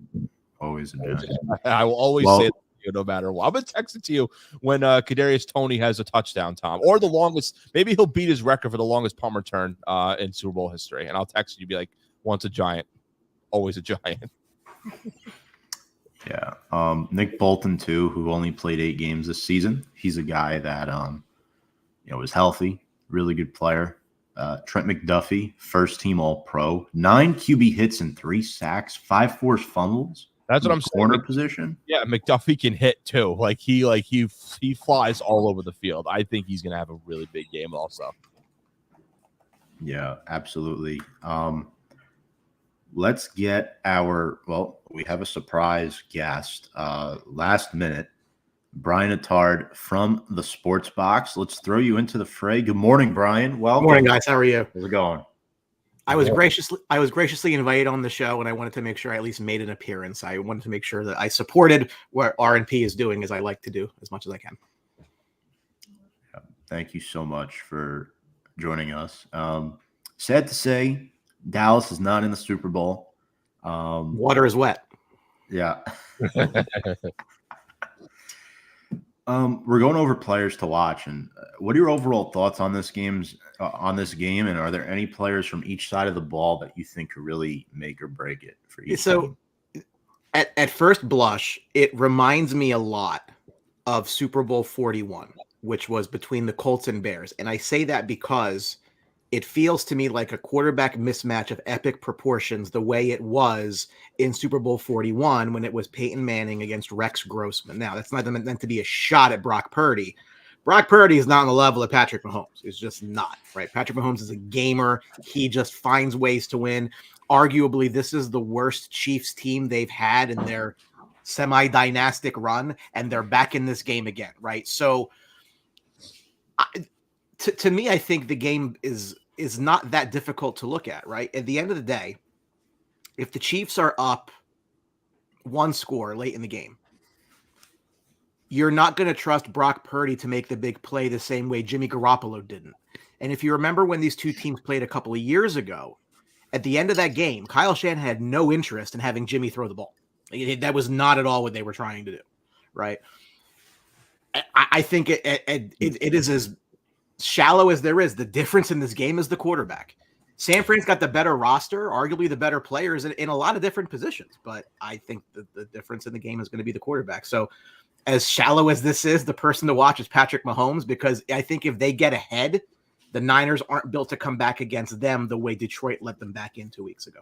always a Giant. I will always say that to you, no matter what. I'm going to text it to you when Kadarius Toney has a touchdown, Tom, or the longest. Maybe he'll beat his record for the longest punt return in Super Bowl history, and I'll text you, be like, once a Giant, always a Giant. Yeah. Nick Bolton, too, who only played 8 games this season. He's a guy that, was healthy, really good player. Trent McDuffie, first-team All-Pro, 9 QB hits and 3 sacks, 5 forced fumbles. That's what I'm saying. Corner position. Yeah, McDuffie can hit too. He flies all over the field. I think he's going to have a really big game also. Yeah, absolutely. Let's get we have a surprise guest. Last minute, Brian Attard from the Sports Box. Let's throw you into the fray. Good morning, Brian. Welcome. Good morning, guys. How are you? How's it going? I was graciously invited on the show, and I wanted to make sure I at least made an appearance. I wanted to make sure that I supported what R&P is doing, as I like to do as much as I can. Yeah, thank you so much for joining us. Sad to say, Dallas is not in the Super Bowl. Water is wet. Yeah. We're going over players to watch, and what are your overall thoughts on this game? And are there any players from each side of the ball that you think could really make or break it for each So, team? at first blush, it reminds me a lot of Super Bowl 41, which was between the Colts and Bears, and I say that because it feels to me like a quarterback mismatch of epic proportions, the way it was in Super Bowl 41 when it was Peyton Manning against Rex Grossman. Now, that's not meant to be a shot at Brock Purdy. Brock Purdy is not on the level of Patrick Mahomes. It's just not, right? Patrick Mahomes is a gamer. He just finds ways to win. Arguably, this is the worst Chiefs team they've had in their semi-dynastic run, and they're back in this game again, right? So, to me, I think the game is not that difficult to look at, right? At the end of the day, if the Chiefs are up one score late in the game, you're not going to trust Brock Purdy to make the big play the same way Jimmy Garoppolo didn't. And if you remember when these two teams played a couple of years ago, at the end of that game, Kyle Shanahan had no interest in having Jimmy throw the ball. That was not at all what they were trying to do, right? I think it is as shallow as there is. The difference in this game is the quarterback. San Fran's got the better roster, arguably the better players in a lot of different positions, but I think the difference in the game is going to be the quarterback. So as shallow as this is, the person to watch is Patrick Mahomes, because I think if they get ahead, the Niners aren't built to come back against them the way Detroit let them back in 2 weeks ago.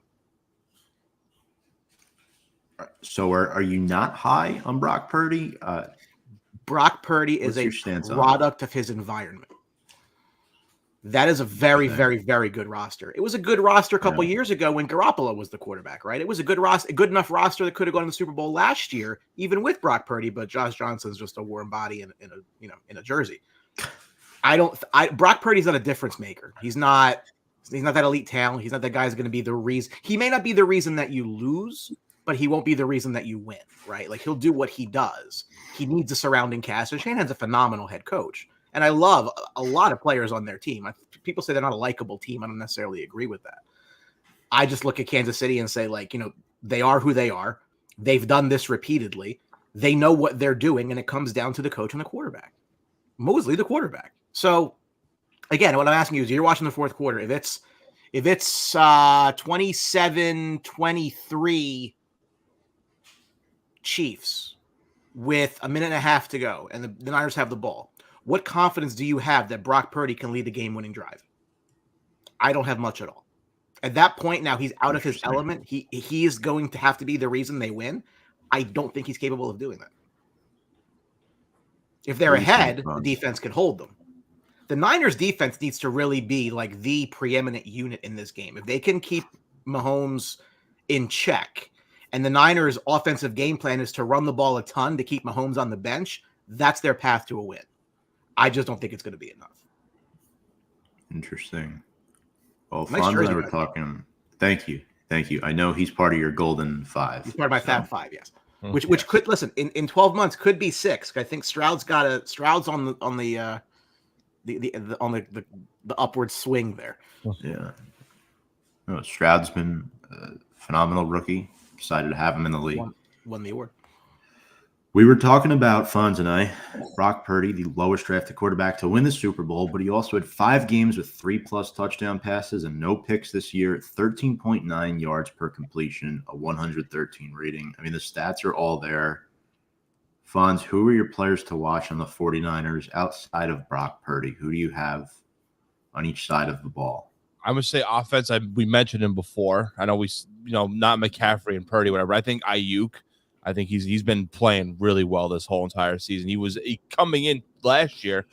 So are you not high on Brock Purdy? Brock Purdy is a product of his environment. That is a very, very, very good roster. It was a good roster a couple years ago when Garoppolo was the quarterback, right? It was a good roster, a good enough roster that could have gone to the Super Bowl last year, even with Brock Purdy. But Josh Johnson's just a warm body in a jersey. Brock Purdy's not a difference maker. He's not that elite talent. He's not that guy's going to be the reason. He may not be the reason that you lose, but he won't be the reason that you win, right? Like, he'll do what he does. He needs a surrounding cast, and Shanahan's a phenomenal head coach. And I love a lot of players on their team. People say they're not a likable team. I don't necessarily agree with that. I just look at Kansas City and say, they are who they are. They've done this repeatedly. They know what they're doing, and it comes down to the coach and the quarterback. Mosley, the quarterback. So, again, what I'm asking you is, you're watching the fourth quarter. If it's 27-23 Chiefs with a minute and a half to go, and the Niners have the ball, what confidence do you have that Brock Purdy can lead the game-winning drive? I don't have much at all. At that point, now he's out of his element. He is going to have to be the reason they win. I don't think he's capable of doing that. If they're ahead, the defense can hold them. The Niners defense needs to really be like the preeminent unit in this game. If they can keep Mahomes in check, and the Niners offensive game plan is to run the ball a ton to keep Mahomes on the bench, that's their path to a win. I just don't think it's going to be enough. Interesting. Well, Fonz and I were talking. Thank you. I know he's part of your golden five. He's part of my Fab Five, yes. Which could, listen, in 12 months could be 6. I think Stroud's on the upward swing there. Yeah. No, Stroud's been a phenomenal rookie. Excited to have him in the league. Won the award. We were talking about, Fonz and I, Brock Purdy, the lowest drafted quarterback to win the Super Bowl, but he also had 5 games with 3+ touchdown passes and no picks this year, 13.9 yards per completion, a 113 rating. I mean, the stats are all there. Fonz, who are your players to watch on the 49ers outside of Brock Purdy? Who do you have on each side of the ball? I would say offense. We mentioned him before. I know not McCaffrey and Purdy, whatever. I think Ayuk. I think he's been playing really well this whole entire season. He coming in last year,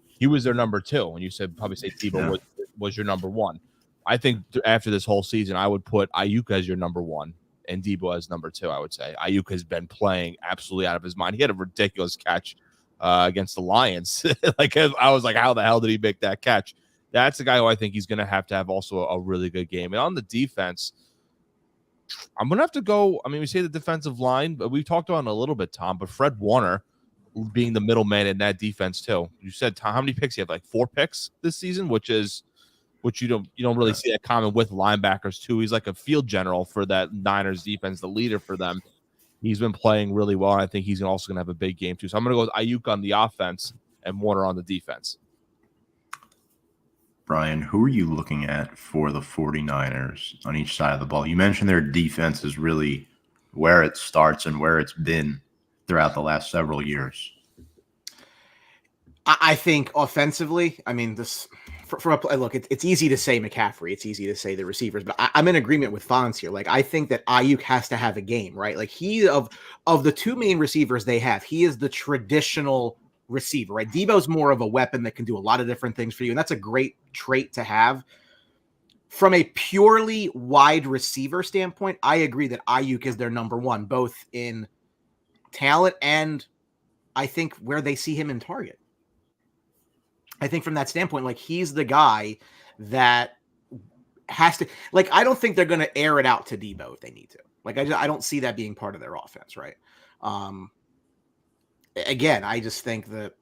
he was their number 2, and you said probably say Tebow was your number 1. I think after this whole season, I would put Ayuk as your number 1 and Debo as number 2. I would say Ayuk has been playing absolutely out of his mind. He had a ridiculous catch against the Lions. I was like, how the hell did he make that catch? That's a guy who I think he's going to have also a really good game. And on the defense, I'm going to have to go. I mean, we say the defensive line, but we talked about it a little bit, Tom, but Fred Warner being the middleman in that defense too. You said, Tom, how many picks? You have like 4 picks this season, which you don't really see that common with linebackers too. He's like a field general for that Niners defense, the leader for them. He's been playing really well, and I think he's also going to have a big game too. So I'm going to go with Ayuk on the offense and Warner on the defense. Brian, who are you looking at for the 49ers on each side of the ball? You mentioned their defense is really where it starts and where it's been throughout the last several years. I think offensively, I mean, look, it's easy to say McCaffrey. It's easy to say the receivers, but I'm in agreement with Fonz here. Like, I think that Ayuk has to have a game, right? Like, he of the two main receivers they have, he is the traditional receiver, right? Debo's more of a weapon that can do a lot of different things for you, and that's a great trait to have. From a purely wide receiver standpoint, I agree that Ayuk is their number one, both in talent and I think where they see him in target. I think from that standpoint, like, he's the guy that has to, like, I don't think they're going to air it out to Debo if they need to. Like, I don't see that being part of their offense, right? Again, I just think that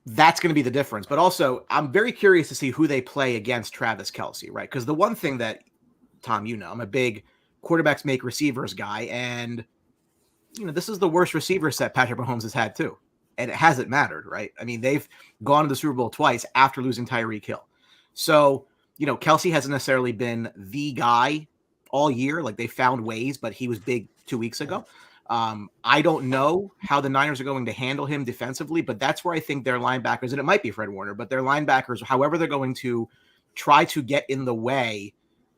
that's going to be the difference. But also, I'm very curious to see who they play against Travis Kelce, right? Because the one thing that, Tom, I'm a big quarterbacks make receivers guy, and, this is the worst receiver set Patrick Mahomes has had too. And it hasn't mattered, right? I mean, they've gone to the Super Bowl twice after losing Tyreek Hill. So, Kelce hasn't necessarily been the guy all year. Like, they found ways, but he was big 2 weeks ago. I don't know how the Niners are going to handle him defensively, but that's where I think their linebackers, and it might be Fred Warner, but their linebackers, however they're going to try to get in the way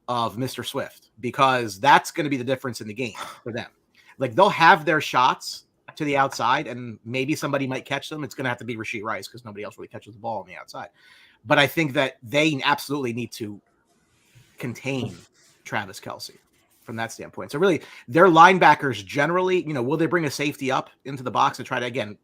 of Mr. Swift, because that's going to be the difference in the game for them. Like, they'll have their shots to the outside, and maybe somebody might catch them. It's going to have to be Rashee Rice because nobody else really catches the ball on the outside. But I think that they absolutely need to contain Travis Kelce from that standpoint. So really, their linebackers generally, will they bring a safety up into the box and try to, again,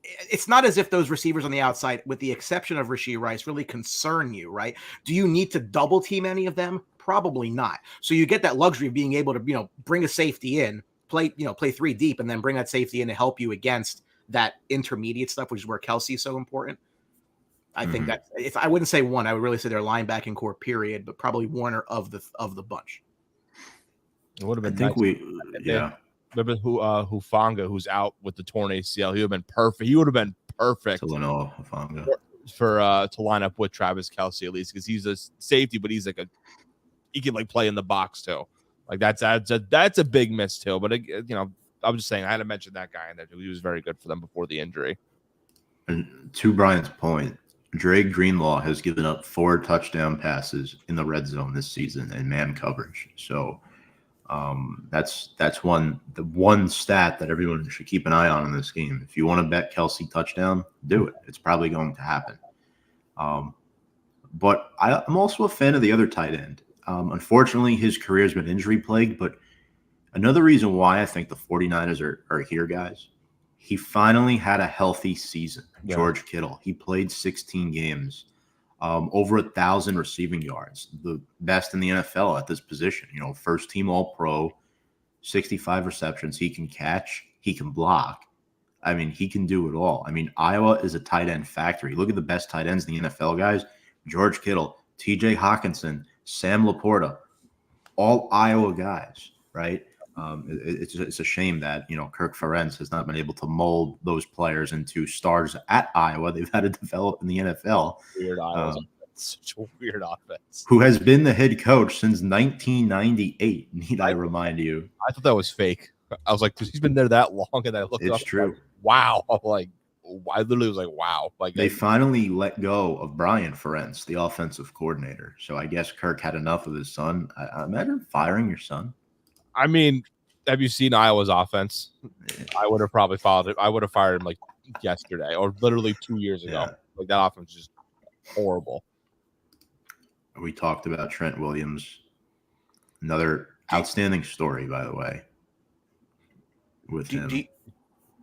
it's not as if those receivers on the outside, with the exception of Rashee Rice, really concern you, right? Do you need to double team any of them? Probably not. So you get that luxury of being able to, bring a safety in, play 3 deep, and then bring that safety in to help you against that intermediate stuff, which is where Kelce is so important. I think that if I wouldn't say one, I would really say their linebacking core, period, but probably Warner of the bunch. It would have been. I think nice. Remember Hufanga, who's out with the torn ACL. He would have been perfect. He would have been perfect Hufanga for to line up with Travis Kelce at least, because he's a safety, but he's like he can play in the box too. Like, that's a big miss too. But I'm just saying, I had to mention that guy in there too. He was very good for them before the injury. And to Brian's point, Dre Greenlaw has given up 4 touchdown passes in the red zone this season in man coverage. So that's the one stat that everyone should keep an eye on in this game. If you want to bet Kelce touchdown, do it. It's probably going to happen. But I'm also a fan of the other tight end. Unfortunately, his career has been injury plagued, but another reason why I think the 49ers are here, guys, he finally had a healthy season. Yeah. George Kittle, he played 16 games, over 1,000 receiving yards, the best in the NFL at this position. First team All-Pro, 65 receptions. He can catch, he can block. I mean, he can do it all. I mean, Iowa is a tight end factory. Look at the best tight ends in the NFL, guys. George Kittle, TJ Hawkinson, Sam Laporta, all Iowa guys, right? It's a shame that, Kirk Ferentz has not been able to mold those players into stars at Iowa. They've had to develop in the NFL. Weird Iowa. Such a weird offense. Who has been the head coach since 1998, need I remind you. I thought that was fake. I was like, he's been there that long, and I looked up. It's true. Like, wow. I'm like, I literally was like, wow. Like, they finally let go of Brian Ferentz, the offensive coordinator. So I guess Kirk had enough of his son. I imagine firing your son. I mean, have you seen Iowa's offense? I would have probably followed it. I would have fired him like yesterday or literally 2 years ago. Yeah. Like, that offense is just horrible. We talked about Trent Williams. Another outstanding story, by the way, with him.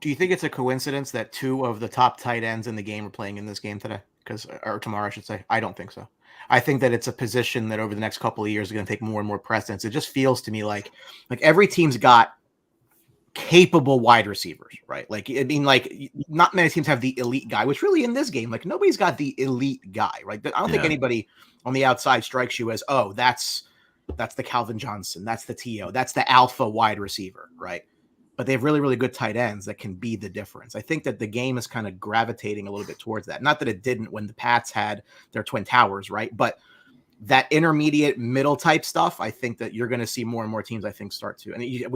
Do you think it's a coincidence that 2 of the top tight ends in the game are playing in this game today? Or tomorrow, I should say. I don't think so. I think that it's a position that over the next couple of years is going to take more and more precedence. It just feels to me like every team's got capable wide receivers, right? Like, I mean, like, not many teams have the elite guy, which really in this game, like, nobody's got the elite guy, right? I don't think anybody on the outside strikes you as, oh, that's, That's the Calvin Johnson. That's the T.O. That's the alpha wide receiver, right? But they have really, really good tight ends that can be the difference. I think that the game is kind of gravitating a little bit towards that. Not that it didn't when the Pats had their Twin Towers, right? But that intermediate middle type stuff, I think that you're going to see more and more teams, I think, start to. And even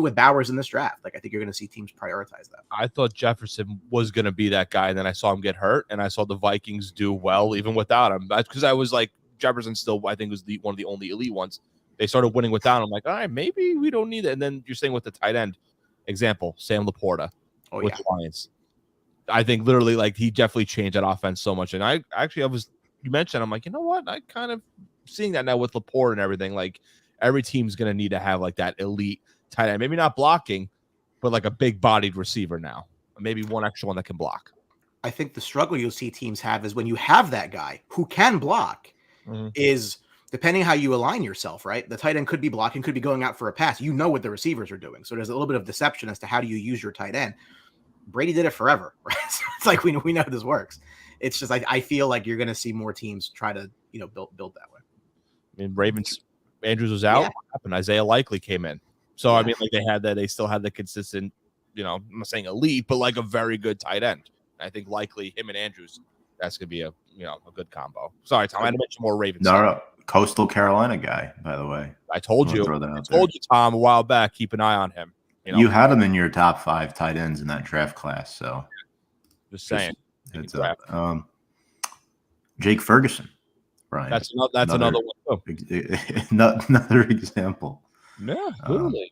with Bowers in this draft, like I think you're going to see teams prioritize that. I thought Jefferson was going to be that guy, and then I saw him get hurt, and I saw the Vikings do well even without him. That's because I was like, Jefferson still, I think, was one of the only elite ones. They started winning without him. I'm like, all right, maybe we don't need it. And then you're saying with the tight end example, Sam Laporta with the Lions. I think literally, like, he definitely changed that offense so much. And you mentioned, I'm like, you know what? I kind of seeing that now with Laporte and everything. Like, every team's going to need to have like that elite tight end. Maybe not blocking, but like a big-bodied receiver now. Maybe one extra one that can block. I think the struggle you'll see teams have is when you have that guy who can block is depending how you align yourself, right? The tight end could be blocking, could be going out for a pass. You know what the receivers are doing. So there's a little bit of deception as to how do you use your tight end. Brady did it forever, right? So it's like we know this works. It's just I feel like you're going to see more teams try to build that way. I mean, Ravens, Andrews was out. Yeah. What happened? Isaiah Likely came in. So I mean, like they still had the consistent, I'm not saying elite, but like a very good tight end. I think likely him and Andrews, that's gonna be a good combo. Sorry, Tom, I had to mention more Ravens. No, Coastal Carolina guy, by the way. I told you, Tom, a while back. Keep an eye on him. You had him in your top 5 tight ends in that draft class, so just saying. Jake Ferguson, Brian. That's another one too. Another example. Yeah, literally.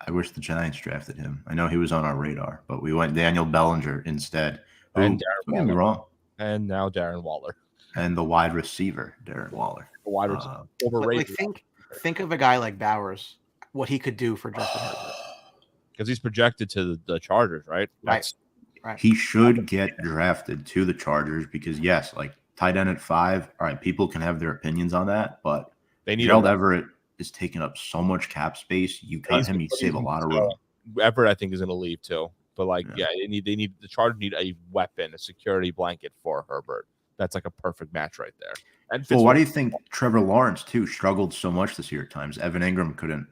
I wish the Giants drafted him. I know he was on our radar, but we went Daniel Bellinger instead. And don't get me wrong. And now Darren Waller. And the wide receiver, Darren Waller. The wide receiver. Overrated. Think of a guy like Bowers, what he could do for Justin Herbert. Because he's projected to the Chargers, right? Right. He should get drafted to the Chargers yes, like tight end at 5. All right, people can have their opinions on that, but Gerald Everett is taking up so much cap space. You cut him, you save a lot of room. Everett, I think, is going to leave too. But they need the Chargers need a weapon, a security blanket for Herbert. That's like a perfect match right there. And why do you think Trevor Lawrence too struggled so much this year at times? Evan Ingram couldn't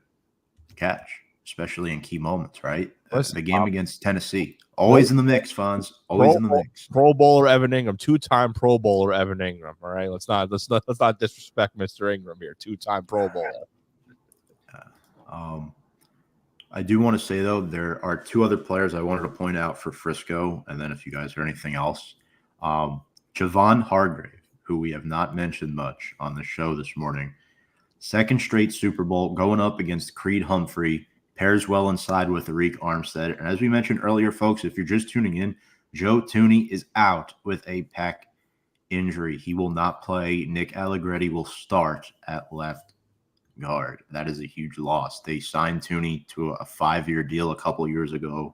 catch, especially in key moments, right? The game against Tennessee, always in the mix, Fonz. Always in the mix. Pro Bowler Evan Ingram, 2-time Pro Bowler Evan Ingram. All right, let's not disrespect Mr. Ingram here. 2-time Pro Bowler. I do want to say though, there are 2 other players I wanted to point out for Frisco, and then if you guys heard anything else, Javon Hargrave, who we have not mentioned much on the show this morning, 2nd straight Super Bowl, going up against Creed Humphrey, pairs well inside with Arik Armstead. And as we mentioned earlier, folks, if you're just tuning in, Joe Thuney is out with a pec injury. He will not play. Nick Allegretti will start at left guard. That is a huge loss. They signed Thuney to a 5-year deal a couple years ago.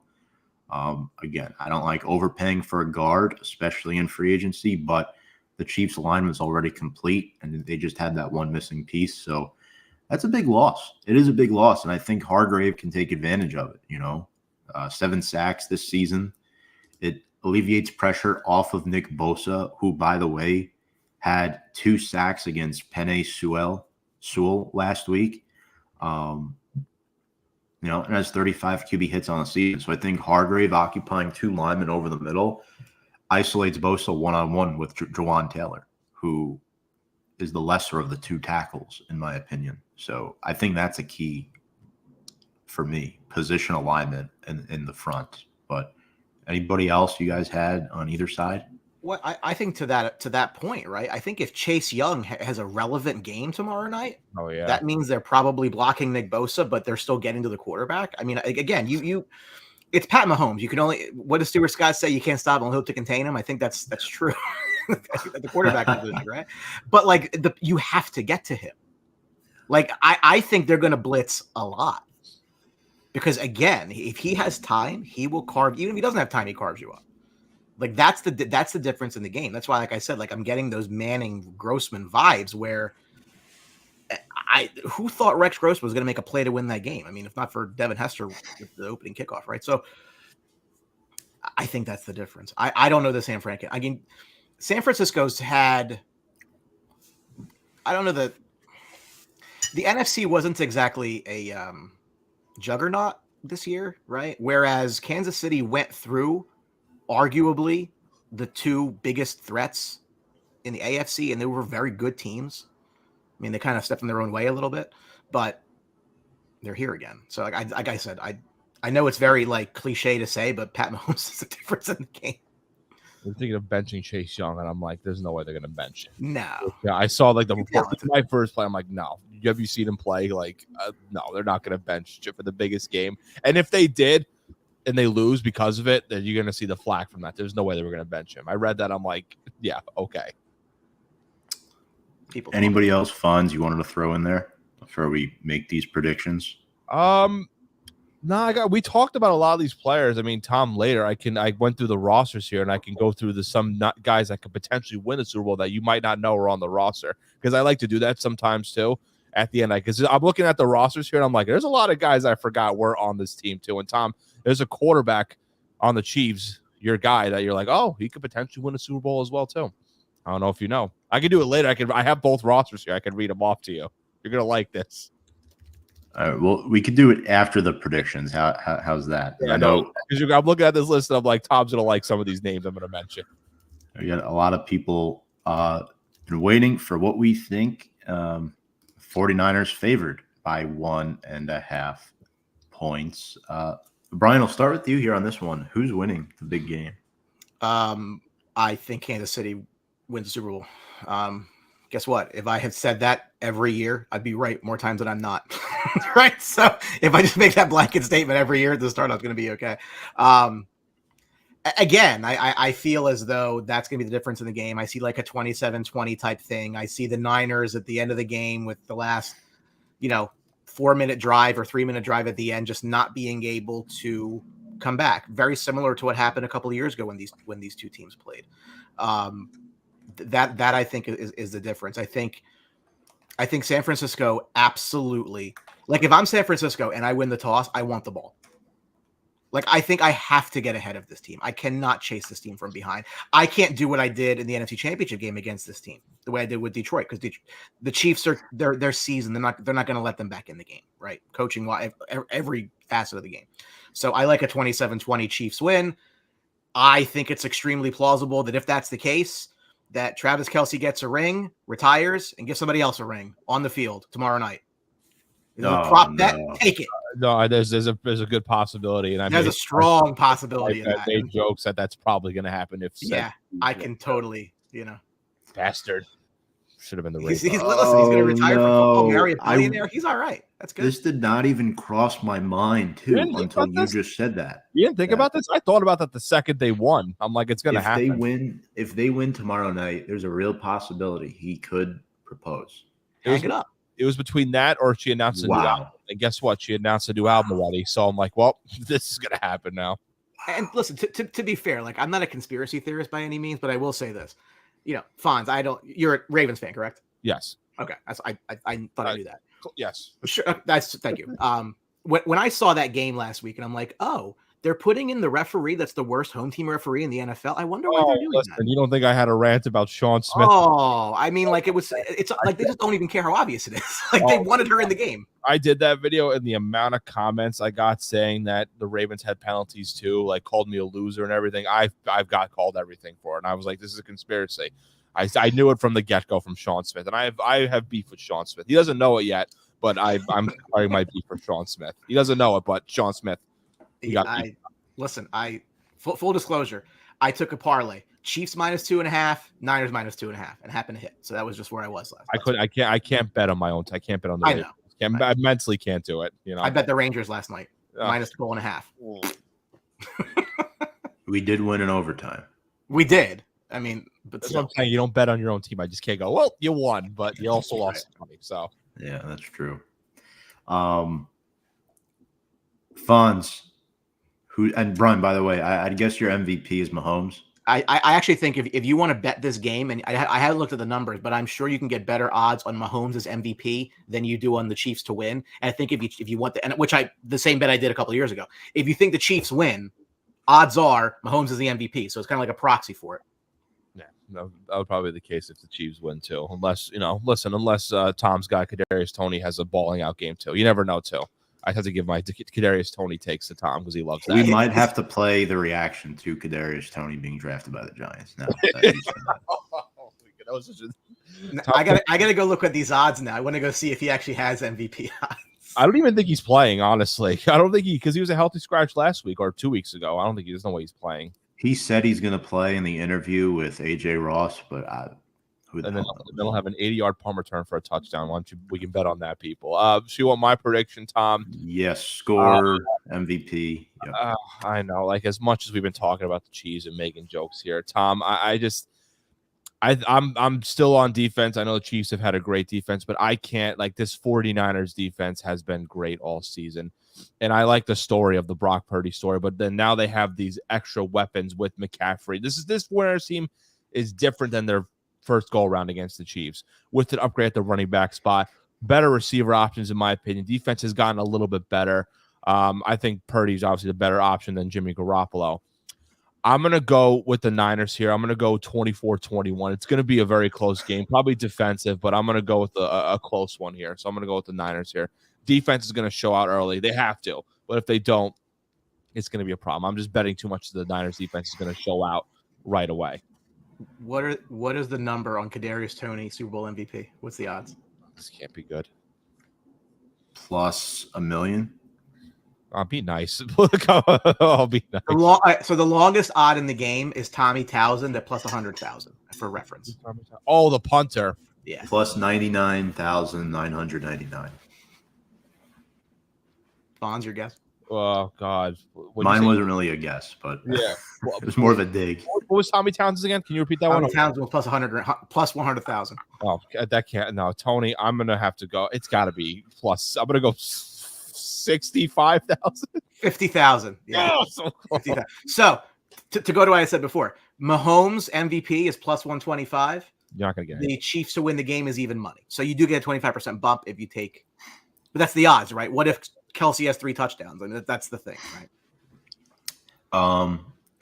Again, I don't like overpaying for a guard, especially in free agency, but the Chiefs line was already complete, and they just had that one missing piece. So that's a big loss. It is a big loss, and I think Hargrave can take advantage of it. 7 sacks this season. It alleviates pressure off of Nick Bosa, who, by the way, had 2 sacks against Penei Sewell last week. And has 35 QB hits on the season. So I think Hargrave occupying 2 linemen over the middle isolates Bosa one-on-one with Jawan Taylor, who is the lesser of the 2 tackles, in my opinion. So I think that's a key for me, position alignment in the front. But anybody else you guys had on either side? Well, I think to that point, right? I think if Chase Young has a relevant game tomorrow night, that means they're probably blocking Nick Bosa, but they're still getting to the quarterback. I mean, again, it's Pat Mahomes. You can only, what does Stuart Scott say? You can't stop him and hope to contain him. I think that's true. The quarterback position, right? But like you have to get to him. Like I think they're going to blitz a lot because again, if he has time, he will carve. Even if he doesn't have time, he carves you up. Like that's the difference in the game. That's why, like I said, like I'm getting those Manning Grossman vibes where who thought Rex Grossman was going to make a play to win that game? I mean, if not for Devin Hester with the opening kickoff, right? So I think that's the difference. I don't know the San Francisco's had. I don't know that The NFC wasn't exactly a juggernaut this year, right? Whereas Kansas City went through arguably the two biggest threats in the AFC, and they were very good teams. I mean, they kind of stepped in their own way a little bit, but they're here again. So, like I said, I know it's very like cliche to say, but Pat Mahomes is the difference in the game. I'm thinking of benching Chase Young, and I'm like, there's no way they're gonna bench him. No. Yeah, I saw like my first play. I'm like, no. Have you seen him play? Like, no, they're not gonna bench for the biggest game. And if they did, and they lose because of it, then you're gonna see the flack from that. There's no way they were gonna bench him. I read that. I'm like, yeah, okay. Anybody else funds you wanted to throw in there before we make these predictions? No, we talked about a lot of these players. I mean, Tom, later I went through the rosters here, and I can go through some guys that could potentially win a Super Bowl that you might not know are on the roster, because I like to do that sometimes too. At the end, because I'm looking at the rosters here, and I'm like, there's a lot of guys I forgot were on this team too. And Tom, there's a quarterback on the Chiefs, your guy, that you're like, oh, he could potentially win a Super Bowl as well too. I don't know if you know. I can do it later. I have both rosters here. I can read them off to you. You're gonna like this. All right, well, we could do it after the predictions. How's that? Yeah, I know, because I'm looking at this list, and I'm like, Tom's going to like some of these names I'm going to mention. We got a lot of people been waiting for what we think. 49ers favored by 1.5 points. Brian, I'll start with you here on this one. Who's winning the big game? I think Kansas City wins the Super Bowl. Guess what? If I had said that every year, I'd be right more times than I'm not. Right? So if I just make that blanket statement every year at the start, I'm going to be okay. Again, I feel as though that's going to be the difference in the game. I see like a 27-20 type thing. I see the Niners at the end of the game with the last, 4-minute drive or 3-minute drive at the end, just not being able to come back. Very similar to what happened a couple of years ago when these two teams played. That I think is the difference. I think San Francisco absolutely, like if I'm San Francisco and I win the toss, I want the ball. Like I think I have to get ahead of this team. I cannot chase this team from behind. I can't do what I did in the NFC Championship game against this team, the way I did with Detroit, because the Chiefs are they're seasoned. They're not going to let them back in the game, right? Coaching every facet of the game. So I like a 27-20 Chiefs win. I think it's extremely plausible that if that's the case, that Travis Kelce gets a ring, retires, and gives somebody else a ring on the field tomorrow night. Prop bet, take it. No, there's a good possibility, and there's a strong possibility. I made jokes that's probably going to happen. I can totally, bastard. Should have been the race. He's going to retire from football, marry a billionaire. He's all right. That's good. This did not even cross my mind too until you just said that. You didn't think about this? I thought about that the second they won. I'm like, it's going to happen. If they win tomorrow night, there's a real possibility he could propose. Hang it up. It was between that or she announced a new album. And guess what? She announced a new album already. So I'm like, well, this is going to happen now. And listen, to be fair, like I'm not a conspiracy theorist by any means, but I will say this. Fonz, you're a Ravens fan, correct? Yes. Okay. I thought I knew that. Yes. Sure. Thank you. When I saw that game last week and I'm like, oh, they're putting in the referee that's the worst home team referee in the NFL. I wonder why they're doing that. You don't think I had a rant about Sean Smith? Oh, I mean, like it's like they just don't even care how obvious it is. Like they wanted her in the game. I did that video, and the amount of comments I got saying that the Ravens had penalties too, like called me a loser and everything. I've got called everything for it, and I was like, this is a conspiracy. I knew it from the get-go from Sean Smith, and I have beef with Sean Smith. He doesn't know it yet, but I'm starting my beef for Sean Smith. He doesn't know it, but Sean Smith. Listen, full disclosure, I took a parlay. Chiefs -2.5, Niners -2.5, and happened to hit. So that was just where I was last. I can't bet on my own. I can't bet on the Ravens. I mentally can't do it. I bet the Rangers last night -12.5. We did win in overtime. We did. I mean, but that's what I'm saying. You don't bet on your own team. I just can't go, well, you won, but you also lost money. So yeah, that's true. Fonz, and Brian, by the way, I'd guess your MVP is Mahomes. I actually think if you want to bet this game, and I haven't looked at the numbers, but I'm sure you can get better odds on Mahomes as MVP than you do on the Chiefs to win. And I think if you want the same bet I did a couple of years ago, if you think the Chiefs win, odds are Mahomes is the MVP. So it's kind of like a proxy for it. Yeah, that would probably be the case if the Chiefs win too. Unless Tom's guy Kadarius Toney has a balling out game too. You never know too. I have to give my Kadarius Toney takes to Tom because he loves that. We might have to play the reaction to Kadarius Toney being drafted by the Giants now. I gotta go look at these odds now. I want to go see if he actually has MVP odds. I don't even think he's playing, honestly. I don't think because he was a healthy scratch last week or 2 weeks ago. I don't think there's no way he's playing. He said he's going to play in the interview with AJ Ross, but then he'll have an 80-yard punt return for a touchdown. Why don't you? We can bet on that, people. So you want my prediction, Tom? Yes, score MVP. Yep. I know. Like as much as we've been talking about the Chiefs and making jokes here, Tom, I'm still on defense. I know the Chiefs have had a great defense, but I can't like this 49ers defense has been great all season. And I like the story of the Brock Purdy story, but then now they have these extra weapons with McCaffrey. This 49ers team is different than their first go around against the Chiefs with an upgrade at the running back spot, better receiver options, in my opinion. Defense has gotten a little bit better. I think Purdy's obviously the better option than Jimmy Garoppolo. I'm going to go with the Niners here. I'm going to go 24-21. It's going to be a very close game, probably defensive, but I'm going to go with a close one here. So I'm going to go with the Niners here. Defense is going to show out early. They have to, but if they don't, it's going to be a problem. I'm just betting too much the Niners defense is going to show out right away. What is the number on Kadarius Toney Super Bowl MVP? What's the odds? This can't be good. Plus $1 million. I'll be nice. I'll be nice. So the longest odd in the game is Tommy Townsend at plus 100,000 for reference. Oh, the punter. Yeah. Plus 99,999. Bonds, your guess? Oh God. Mine wasn't really a guess, but yeah, it was more of a dig. What was Tommy Townsend again? Can you repeat that Tommy one? Townsend was plus 100,000. Oh, that can't. No, Tony, I'm gonna have to go. It's got to be plus. I'm gonna go 65,000, 50,000. Yeah, oh, so, 50,000. So to go to what I said before, Mahomes MVP is plus 125. You're not gonna get the Chiefs to win the game is even money. So you do get a 25% bump if you take. But that's the odds, right? What if Kelsey has 3 touchdowns? I mean, that's the thing, right?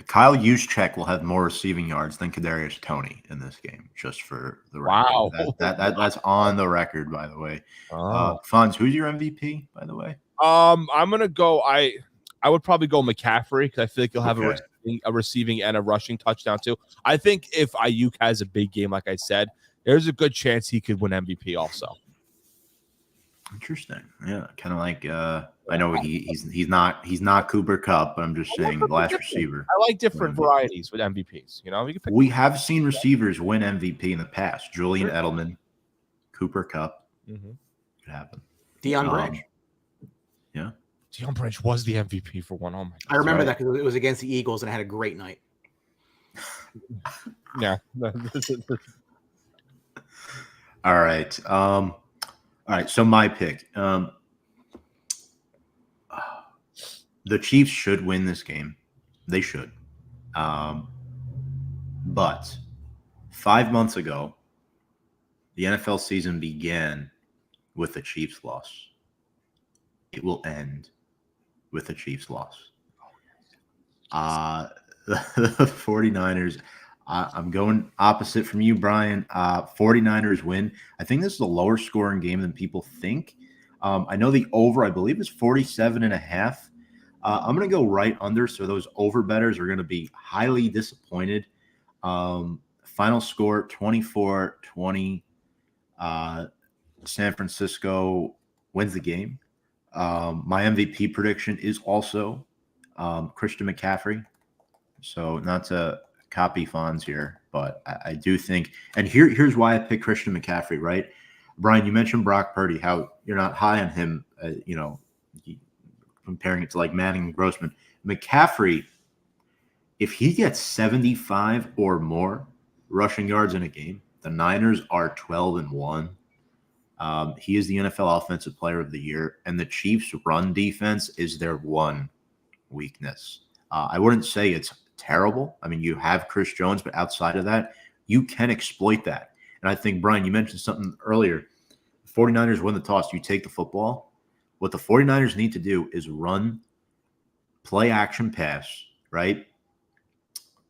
Kyle Juszczyk will have more receiving yards than Kadarius Toney in this game, just for the record. Wow. That's on the record, by the way. Oh. Fonz, who's your MVP, by the way? I'm gonna go. I would probably go McCaffrey because I feel like he'll have a receiving and a rushing touchdown too. I think if Ayuk has a big game, like I said, there's a good chance he could win MVP also. Interesting. Yeah, kind of like I know he's not Cooper Kupp, but I'm just saying the last receiver. I like different varieties with MVPs. You know, we have seen receivers win MVP in the past. Julian Edelman, Cooper Kupp. Mm-hmm. Could happen. Deion Branch. Yeah. Deion Branch was the MVP for one. Oh my God. I remember that because it was against the Eagles and it had a great night. Yeah. All right. All right. So my pick. The Chiefs should win this game. They should. But 5 months ago, the NFL season began with the Chiefs loss. It will end with the Chiefs loss. The 49ers, I'm going opposite from you, Brian. 49ers win. I think this is a lower scoring game than people think. I know the over, I believe, is 47.5. I'm going to go right under, so those over bettors are going to be highly disappointed. Final score, 24-20. San Francisco wins the game. My MVP prediction is also Christian McCaffrey. So not to copy Fonz here, but I do think – and here's why I picked Christian McCaffrey, right? Brian, you mentioned Brock Purdy, how you're not high on him, comparing it to like Manning and Grossman. McCaffrey, if he gets 75 or more rushing yards in a game, the Niners are 12-1. He is the NFL Offensive Player of the Year, and the Chiefs' run defense is their one weakness. I wouldn't say it's terrible. I mean, you have Chris Jones, but outside of that, you can exploit that. And I think, Brian, you mentioned something earlier. The 49ers win the toss. You take the football. What the 49ers need to do is run, play action pass, right?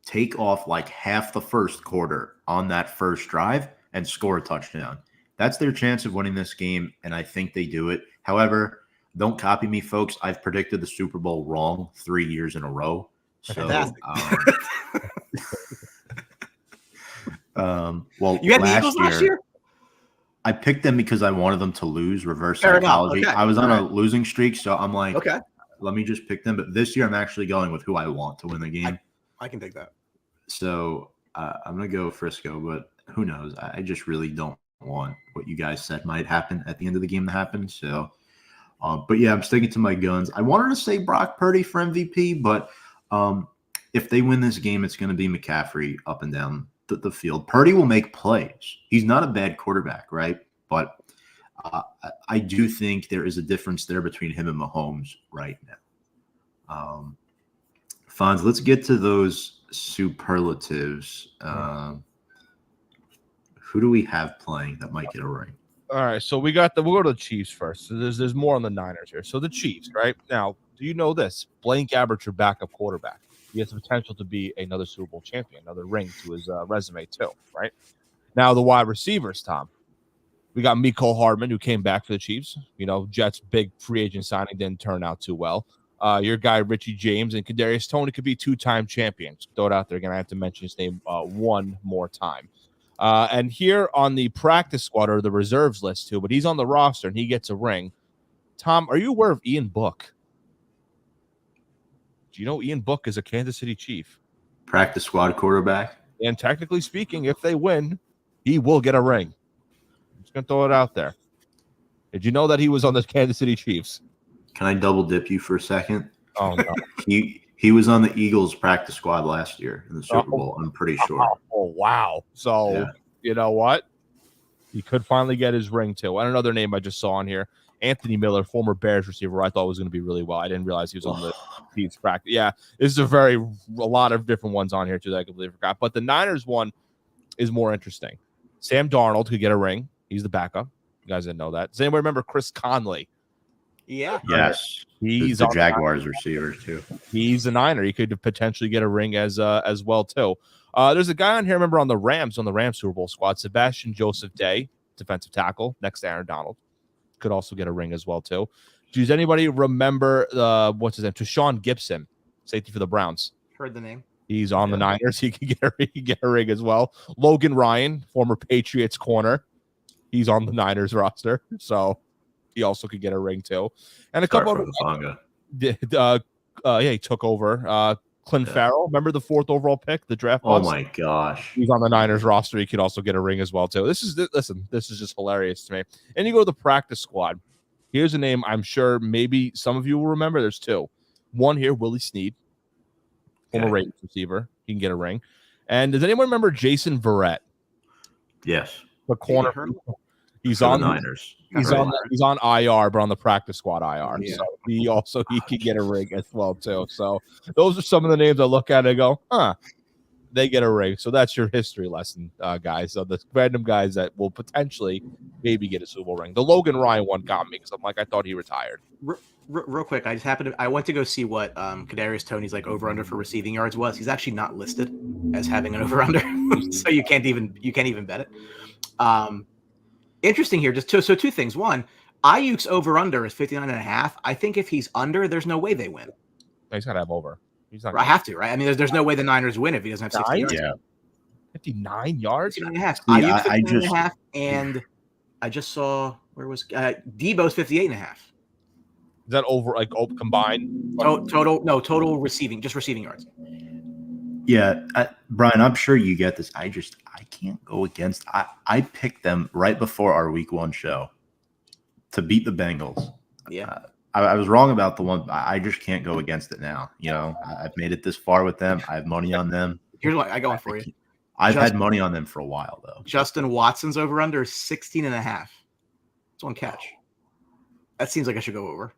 take off like half the first quarter on that first drive and score a touchdown. That's their chance of winning this game, and I think they do it. However, don't copy me, folks. I've predicted the Super Bowl wrong 3 years in a row. So, well, you had the Eagles last year? I picked them because I wanted them to lose. Reverse psychology. Okay. I was on a losing streak, so I'm like, okay, let me just pick them. But this year, I'm actually going with who I want to win the game. I can take that. So I'm gonna go Frisco, but who knows? I just really don't want what you guys said might happen at the end of the game to happen. So, but yeah, I'm sticking to my guns. I wanted to say Brock Purdy for MVP, but if they win this game, it's going to be McCaffrey up and down the field. Purdy will make plays. He's not a bad quarterback, right? But I do think there is a difference there between him and Mahomes right now. Fonz, let's get to those superlatives. Who do we have playing that might get a ring? All right, so we'll go to the Chiefs first. So there's more on the Niners here. So the Chiefs, right? Now, do you know this? Blaine Gabbert's your backup quarterback. He has the potential to be another Super Bowl champion, another ring to his resume too, right? Now, the wide receivers, Tom. We got Mecole Hardman, who came back for the Chiefs. You know, Jets' big free agent signing didn't turn out too well. Your guy, Richie James, and Kadarius Toney could be two-time champions. Throw it out there again. I have to mention his name one more time. And here on the practice squad or the reserves list too, but he's on the roster and he gets a ring. Tom, are you aware of Ian Book? Do you know Ian Book is a Kansas City Chief? Practice squad quarterback. And technically speaking, if they win, he will get a ring. I'm just going to throw it out there. Did you know that he was on the Kansas City Chiefs? Can I double dip you for a second? Oh, no. He was on the Eagles practice squad last year in the Super Bowl, I'm pretty sure. Oh, wow. So, You know what? He could finally get his ring, too. And another name I just saw on here, Anthony Miller, former Bears receiver, I thought was going to be really well. I didn't realize he was on the Chiefs practice. Yeah, this is a lot of different ones on here, too, that I completely forgot. But the Niners one is more interesting. Sam Darnold could get a ring. He's the backup. You guys didn't know that. Does anybody remember Chris Conley? Yeah. Yes. He's the Jaguars receiver, too. He's a Niner. He could potentially get a ring as well, too. There's a guy on here, remember, on the Rams Super Bowl squad, Sebastian Joseph Day, defensive tackle, next to Aaron Donald. Could also get a ring as well, too. Does anybody remember what's his name? Tashawn Gibson, safety for the Browns. Heard the name. He's on the Niners. He could get a ring as well. Logan Ryan, former Patriots corner. He's on the Niners roster. So he also could get a ring, too. And a couple of he took over. Clint Farrell, remember the 4th overall pick, the draft bust? Oh my gosh. He's on the Niners roster. He could also get a ring as well, too. This is just hilarious to me. And you go to the practice squad. Here's a name I'm sure maybe some of you will remember. There's 2. One here, Willie Snead, former Ravens receiver. He can get a ring. And does anyone remember Jason Verrett? Yes. The corner. He's on the Niners. He's on IR, but on the practice squad IR. Yeah. So he can get a ring as well, too. So those are some of the names I look at and go, they get a ring. So that's your history lesson, guys. So the random guys that will potentially maybe get a Super Bowl ring. The Logan Ryan one got me because I thought he retired. Real quick, I went to go see what Kadarius Toney's over under for receiving yards was. He's actually not listed as having an over under, so you can't even bet it. Interesting here. Just two things. One, Ayuk's over under is 59.5. I think if he's under, there's no way they win. He's got to have over. He's not. I have to, right? I mean, there's no way the Niners win if he doesn't have 60 yards. Yeah. 59 yards? 59.5. Ayuk's 59.5, and I just saw where was Debo's 58.5. Is that over combined? Total receiving, just receiving yards. Yeah, Brian, I'm sure you get this. I can't go against. I picked them right before our week 1 show to beat the Bengals. Yeah, I was wrong about the one. I just can't go against it now. You know, I've made it this far with them. I have money on them. Here's what I go on for you. I've had money on them for a while though. Justin Watson's over under is 16.5. It's one catch. That seems like I should go over.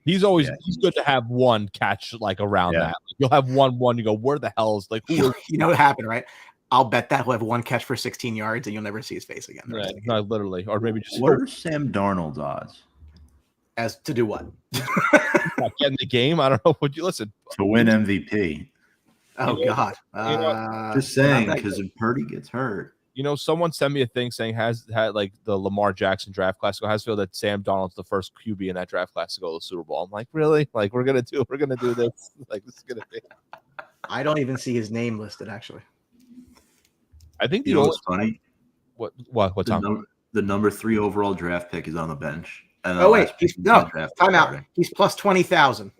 He's good to have one catch around that. You'll have one. You go, where the hell is you know what happened, right? I'll bet that he'll have one catch for 16 yards and you'll never see his face again. Right. No, literally. Or maybe just what are Sam Darnold's odds? As to do what? Get in the game? I don't know. Would you listen? To win MVP. Oh God! Just saying, because if Purdy gets hurt, someone sent me a thing saying had like the Lamar Jackson draft class. So has feel that Sam Darnold's the first QB in that draft class to go to the Super Bowl. I'm like, really? Like we're gonna do this? Like this is gonna be. I don't even see his name listed actually. I think what's funny? What's the number 3 overall draft pick is on the bench. And oh wait, time out. He's plus 20,000.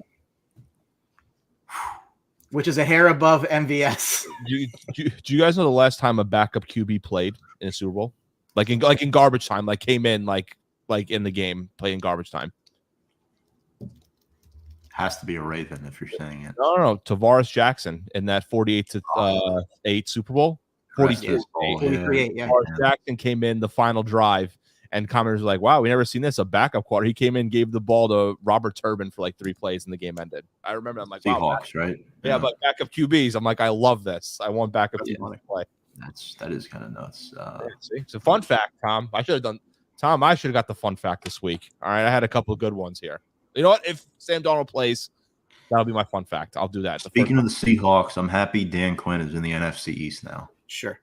Which is a hair above MVS. Do you guys know the last time a backup QB played in a Super Bowl? Like in garbage time, like came in like in the game, playing garbage time. Has to be a Raven if you're saying it. No. Tavares Jackson in that 48-8 Super Bowl. 43-8. Yeah. Tavares Jackson came in the final drive. And commenters were like, wow, we never seen this. A backup quarter. He came in, gave the ball to Robert Turbin for like 3 plays, and the game ended. I remember. I'm like, Seahawks, right? Yeah, but backup QBs. I'm like, I love this. I want backup QBs to play. That is kind of nuts. So fun fact, Tom. I should have got the fun fact this week. All right, I had a couple of good ones here. You know what? If Sam Darnold plays, that'll be my fun fact. I'll do that. Speaking of the Seahawks, I'm happy Dan Quinn is in the NFC East now. Sure.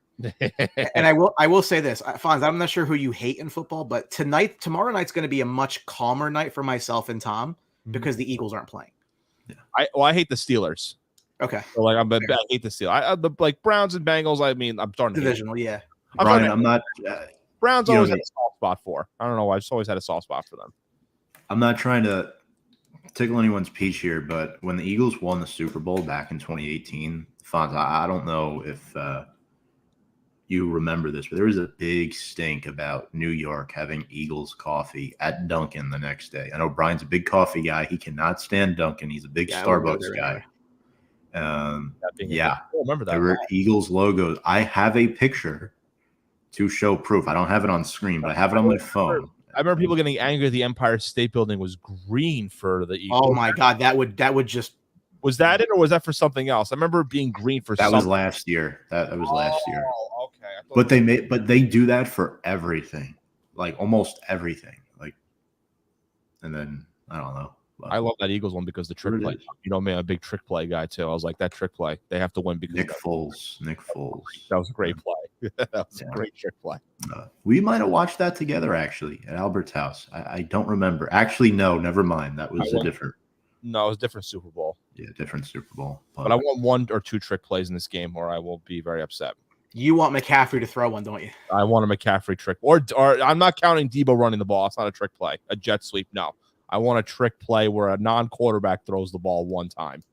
And I will say this, Fonz, I'm not sure who you hate in football, but tomorrow night's going to be a much calmer night for myself and Tom because the Eagles aren't playing. Yeah. I hate the Steelers. Okay. So I hate the Steelers. Like Browns and Bengals. I mean, I'm starting divisional. Yeah. Brian, I'm not. Browns always had a soft spot for. I don't know why. I just always had a soft spot for them. I'm not trying to tickle anyone's peach here, but when the Eagles won the Super Bowl back in 2018, Fonz, I don't know if you remember this, but there was a big stink about New York having Eagles coffee at Dunkin' the next day. I know Brian's a big coffee guy. He cannot stand Dunkin'. He's a big Starbucks guy. I remember that. There were Eagles logos. I have a picture to show proof. I don't have it on screen, but I have it on my phone. I remember people getting angry. The Empire State Building was green for the Eagles. Oh my God, that would just. Was that it, or was that for something else? I remember it being green for. That was last year. That was last year. Okay. But they do that for everything, like almost everything. Like, and then I don't know. I love that Eagles one because the trick play. You know me, I'm a big trick play guy too. I was like, that trick play, they have to win because Nick Foles. That was a great play. That was a great trick play. We might have watched that together actually at Albert's house. I don't remember. Actually, no, never mind. That was a different. No, it was a different Super Bowl. Yeah, different Super Bowl. But I want 1 or 2 trick plays in this game, or I will be very upset. You want McCaffrey to throw one, don't you? I want a McCaffrey trick, or I'm not counting Debo running the ball. It's not a trick play, a jet sweep. No, I want a trick play where a non-quarterback throws the ball one time.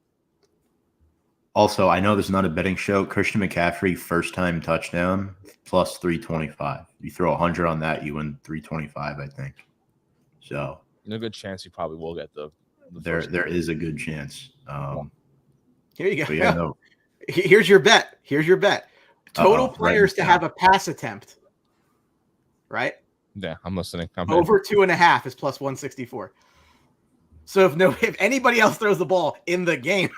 Also, I know this is not a betting show. Christian McCaffrey first time touchdown plus 325. You throw 100 on that, you win 325. I think. So, a good chance you probably will get the there is a good chance. Here you go. Yeah, no. Here's your bet. Total players to have a pass attempt. Right? Yeah, I'm listening. Over 2.5 is plus 164. So if anybody else throws the ball in the game,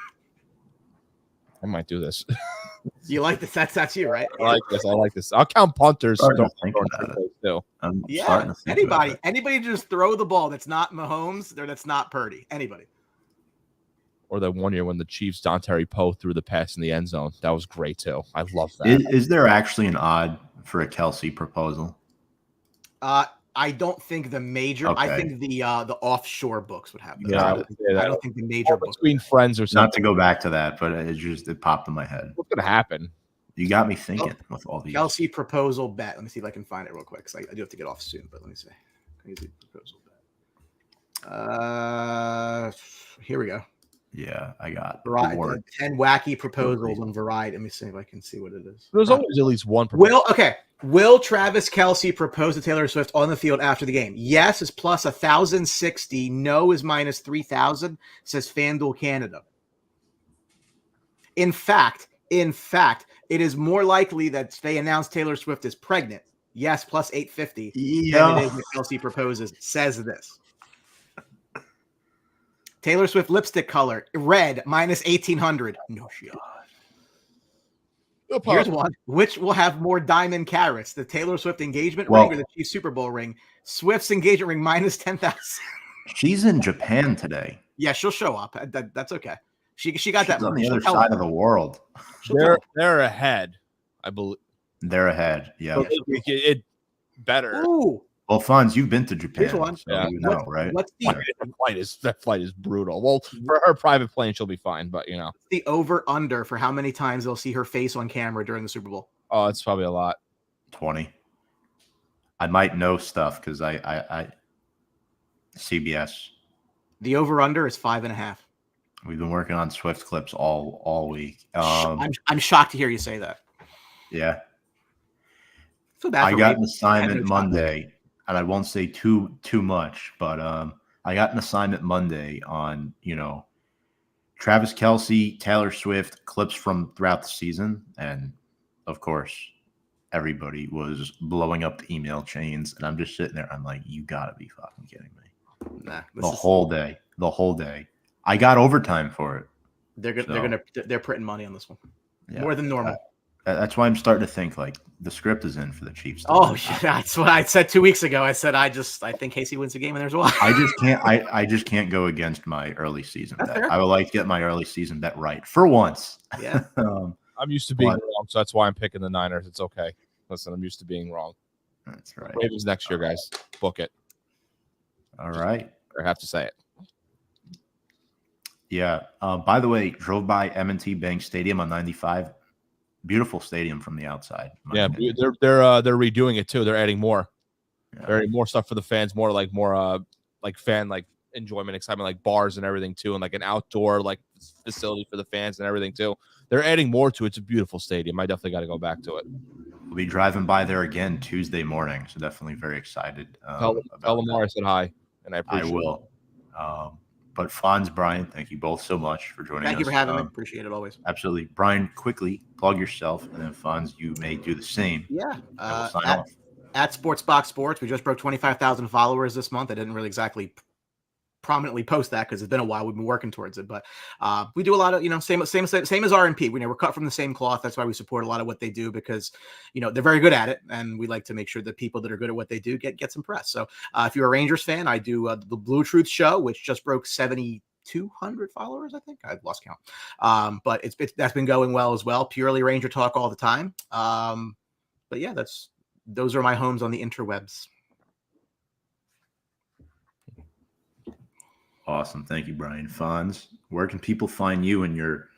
I might do this. You like this? That's you, right? I like this. I'll count punters. Yeah. Anybody just throw the ball that's not Mahomes or that's not Purdy. Anybody. Or that one year when the Chiefs, Dontari Poe threw the pass in the end zone. That was great too. I love that. Is there actually an odd for a Kelsey proposal? I don't think the major. Okay. I think the offshore books would have that. Yeah, I don't think the major books between friends or something. Not to go back to that, but it popped in my head. What's gonna happen? You got me thinking with all these. Kelsey proposal bet. Let me see if I can find it real quick. I do have to get off soon, but let me see. Crazy proposal bet. Here we go. Yeah, I got Variety, 10 wacky proposals on Variety. Let me see if I can see what it is. There's always at least one proposal. Will Travis Kelce propose to Taylor Swift on the field after the game? Yes is plus 1,060. No is minus 3,000, says FanDuel Canada. In fact, it is more likely that they announce Taylor Swift is pregnant. Yes, plus 850. Than it is that Kelce proposes, says this. Taylor Swift lipstick color, red, minus 1,800. No shit. Here's one. Which will have more diamond carats, the Taylor Swift engagement ring or the Chiefs Super Bowl ring? Swift's engagement ring, minus 10,000. She's in Japan today. Yeah, she'll show up. That's okay. She got that on money. the other side of the world. They're ahead, I believe. They're ahead. Yeah. It better. Ooh. Well, Fonz, you've been to Japan. Here's one. So you know, right? That flight is brutal. Well, for her private plane, she'll be fine, but you know. The over-under for how many times they'll see her face on camera during the Super Bowl. Oh, it's probably a lot. 20. I might know stuff because I CBS. The over-under is 5.5. We've been working on Swift clips all week. I'm shocked to hear you say that. Yeah. So bad. I got an assignment Monday, and I won't say too much, but I got an assignment Monday on, Travis Kelce, Taylor Swift, clips from throughout the season. And of course, everybody was blowing up the email chains. And I'm just sitting there. I'm like, you got to be fucking kidding me. Nah, the whole day. I got overtime for it. They're printing money on this one. Yeah, more than normal. That's why I'm starting to think like the script is in for the Chiefs. Oh, that's what I said 2 weeks ago. I said I think Casey wins the game, and there's why. I just can't go against my early season bet. Fair. I would like to get my early season bet right for once. Yeah. I'm used to being wrong, so that's why I'm picking the Niners. It's okay. Listen, I'm used to being wrong. That's right. Ravens next year, guys. Book it. All right. I have to say it. Yeah. By the way, drove by M&T Bank Stadium on 95. Beautiful stadium from the outside. Yeah, they're redoing it too. They're adding more. Yeah. They're adding more stuff for the fans, more fan enjoyment, excitement, like bars and everything too, and like an outdoor facility for the fans and everything too. They're adding more to it. It's a beautiful stadium. I definitely got to go back to it. We'll be driving by there again Tuesday morning, so definitely very excited. Tell Lamar I said hi, and I appreciate it. I will. But Fonz, Brian, thank you both so much for joining us. Thank you for having me. Appreciate it always. Absolutely. Brian, quickly plug yourself, and then Fonz, you may do the same. Yeah. At Sportsbox Sports, we just broke 25,000 followers this month. I didn't really exactly prominently post that because it's been a while. We've been working towards it, but we do a lot of, same as R&P. We're cut from the same cloth. That's why we support a lot of what they do because, they're very good at it. And we like to make sure that people that are good at what they do get some press. So if you're a Rangers fan, I do the Blue Truth Show, which just broke 7,200 followers. I think I've lost count. But that's been going well as well. Purely Ranger talk all the time. But yeah, those are my homes on the interwebs. Awesome. Thank you, Brian. Fonz, where can people find you in your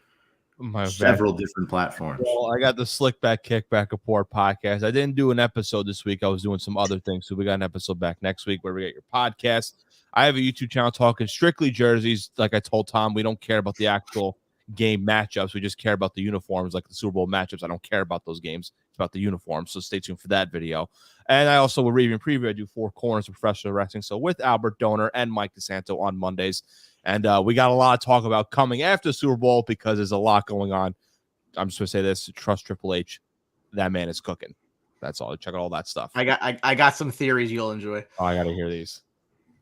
several different platforms? Well, I got the Slick Back Kickback Report podcast. I didn't do an episode this week. I was doing some other things. So we got an episode back next week where we get your podcast. I have a YouTube channel talking strictly jerseys. Like I told Tom, we don't care about the actual game matchups. We just care about the uniforms, like the Super Bowl matchups. I don't care about those games. It's about the uniforms. So stay tuned for that video. And I also will review and preview. I do Four Corners of Professional Wrestling. So with Albert Donor and Mike DeSanto on Mondays. And we got a lot to talk about coming after the Super Bowl because there's a lot going on. I'm just going to say this. Trust Triple H. That man is cooking. That's all. Check out all that stuff. I got some theories you'll enjoy. Oh, I got to hear these.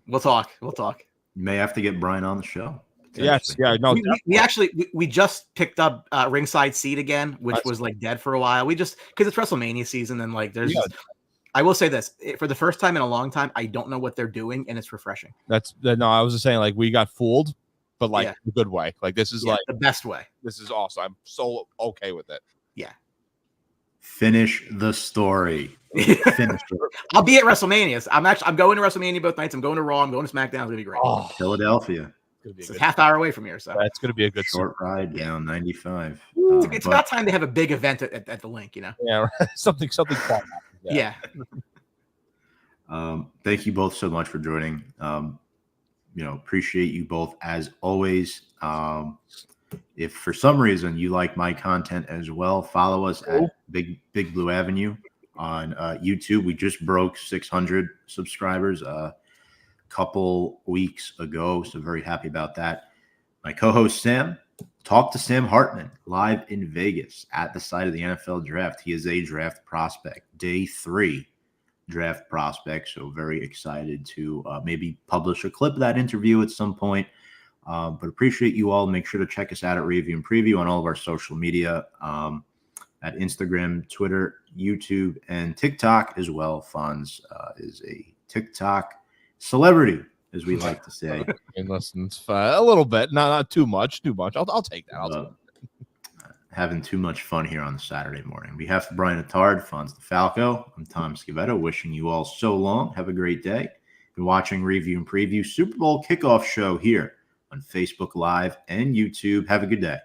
We'll talk. You may have to get Brian on the show. Yes. Yeah. No. We just picked up ringside seat again, which was dead for a while. We just because it's WrestleMania season and there's. Yeah. I will say this for the first time in a long time. I don't know what they're doing, and it's refreshing. I was just saying we got fooled, but the good way. This is the best way. This is awesome. I'm so okay with it. Yeah. Finish the story. Finish it. I'll be at WrestleMania. I'm going to WrestleMania both nights. I'm going to Raw. I'm going to SmackDown. It's gonna be great. Oh, Philadelphia. It's a half hour away from here, so that's going to be a good short ride down 95. It's about time they have a big event at the link, Yeah, something fun. Yeah. Thank you both so much for joining. Appreciate you both as always. If for some reason you like my content as well, follow us at Big Blue Avenue on YouTube. We just broke 600 subscribers couple weeks ago, so very happy about that. My co-host Sam, talk to Sam Hartman live in Vegas at the site of the NFL draft. He is a draft prospect, day 3 draft prospect, so very excited to maybe publish a clip of that interview at some point. But appreciate you all. Make sure to check us out at Review and Preview on all of our social media at Instagram, Twitter, YouTube, and TikTok as well. Fonz is a TikTok celebrity. as we like to say. And listen, it's a little bit, not too much, I'll take that. Having too much fun here on the Saturday morning. On behalf of Brian Attard, Fonz DeFalco, I'm Tom Schiavetto, wishing you all so long. Have a great day. Been watching Review and Preview Super Bowl Kickoff show here on Facebook Live and YouTube. Have a good day.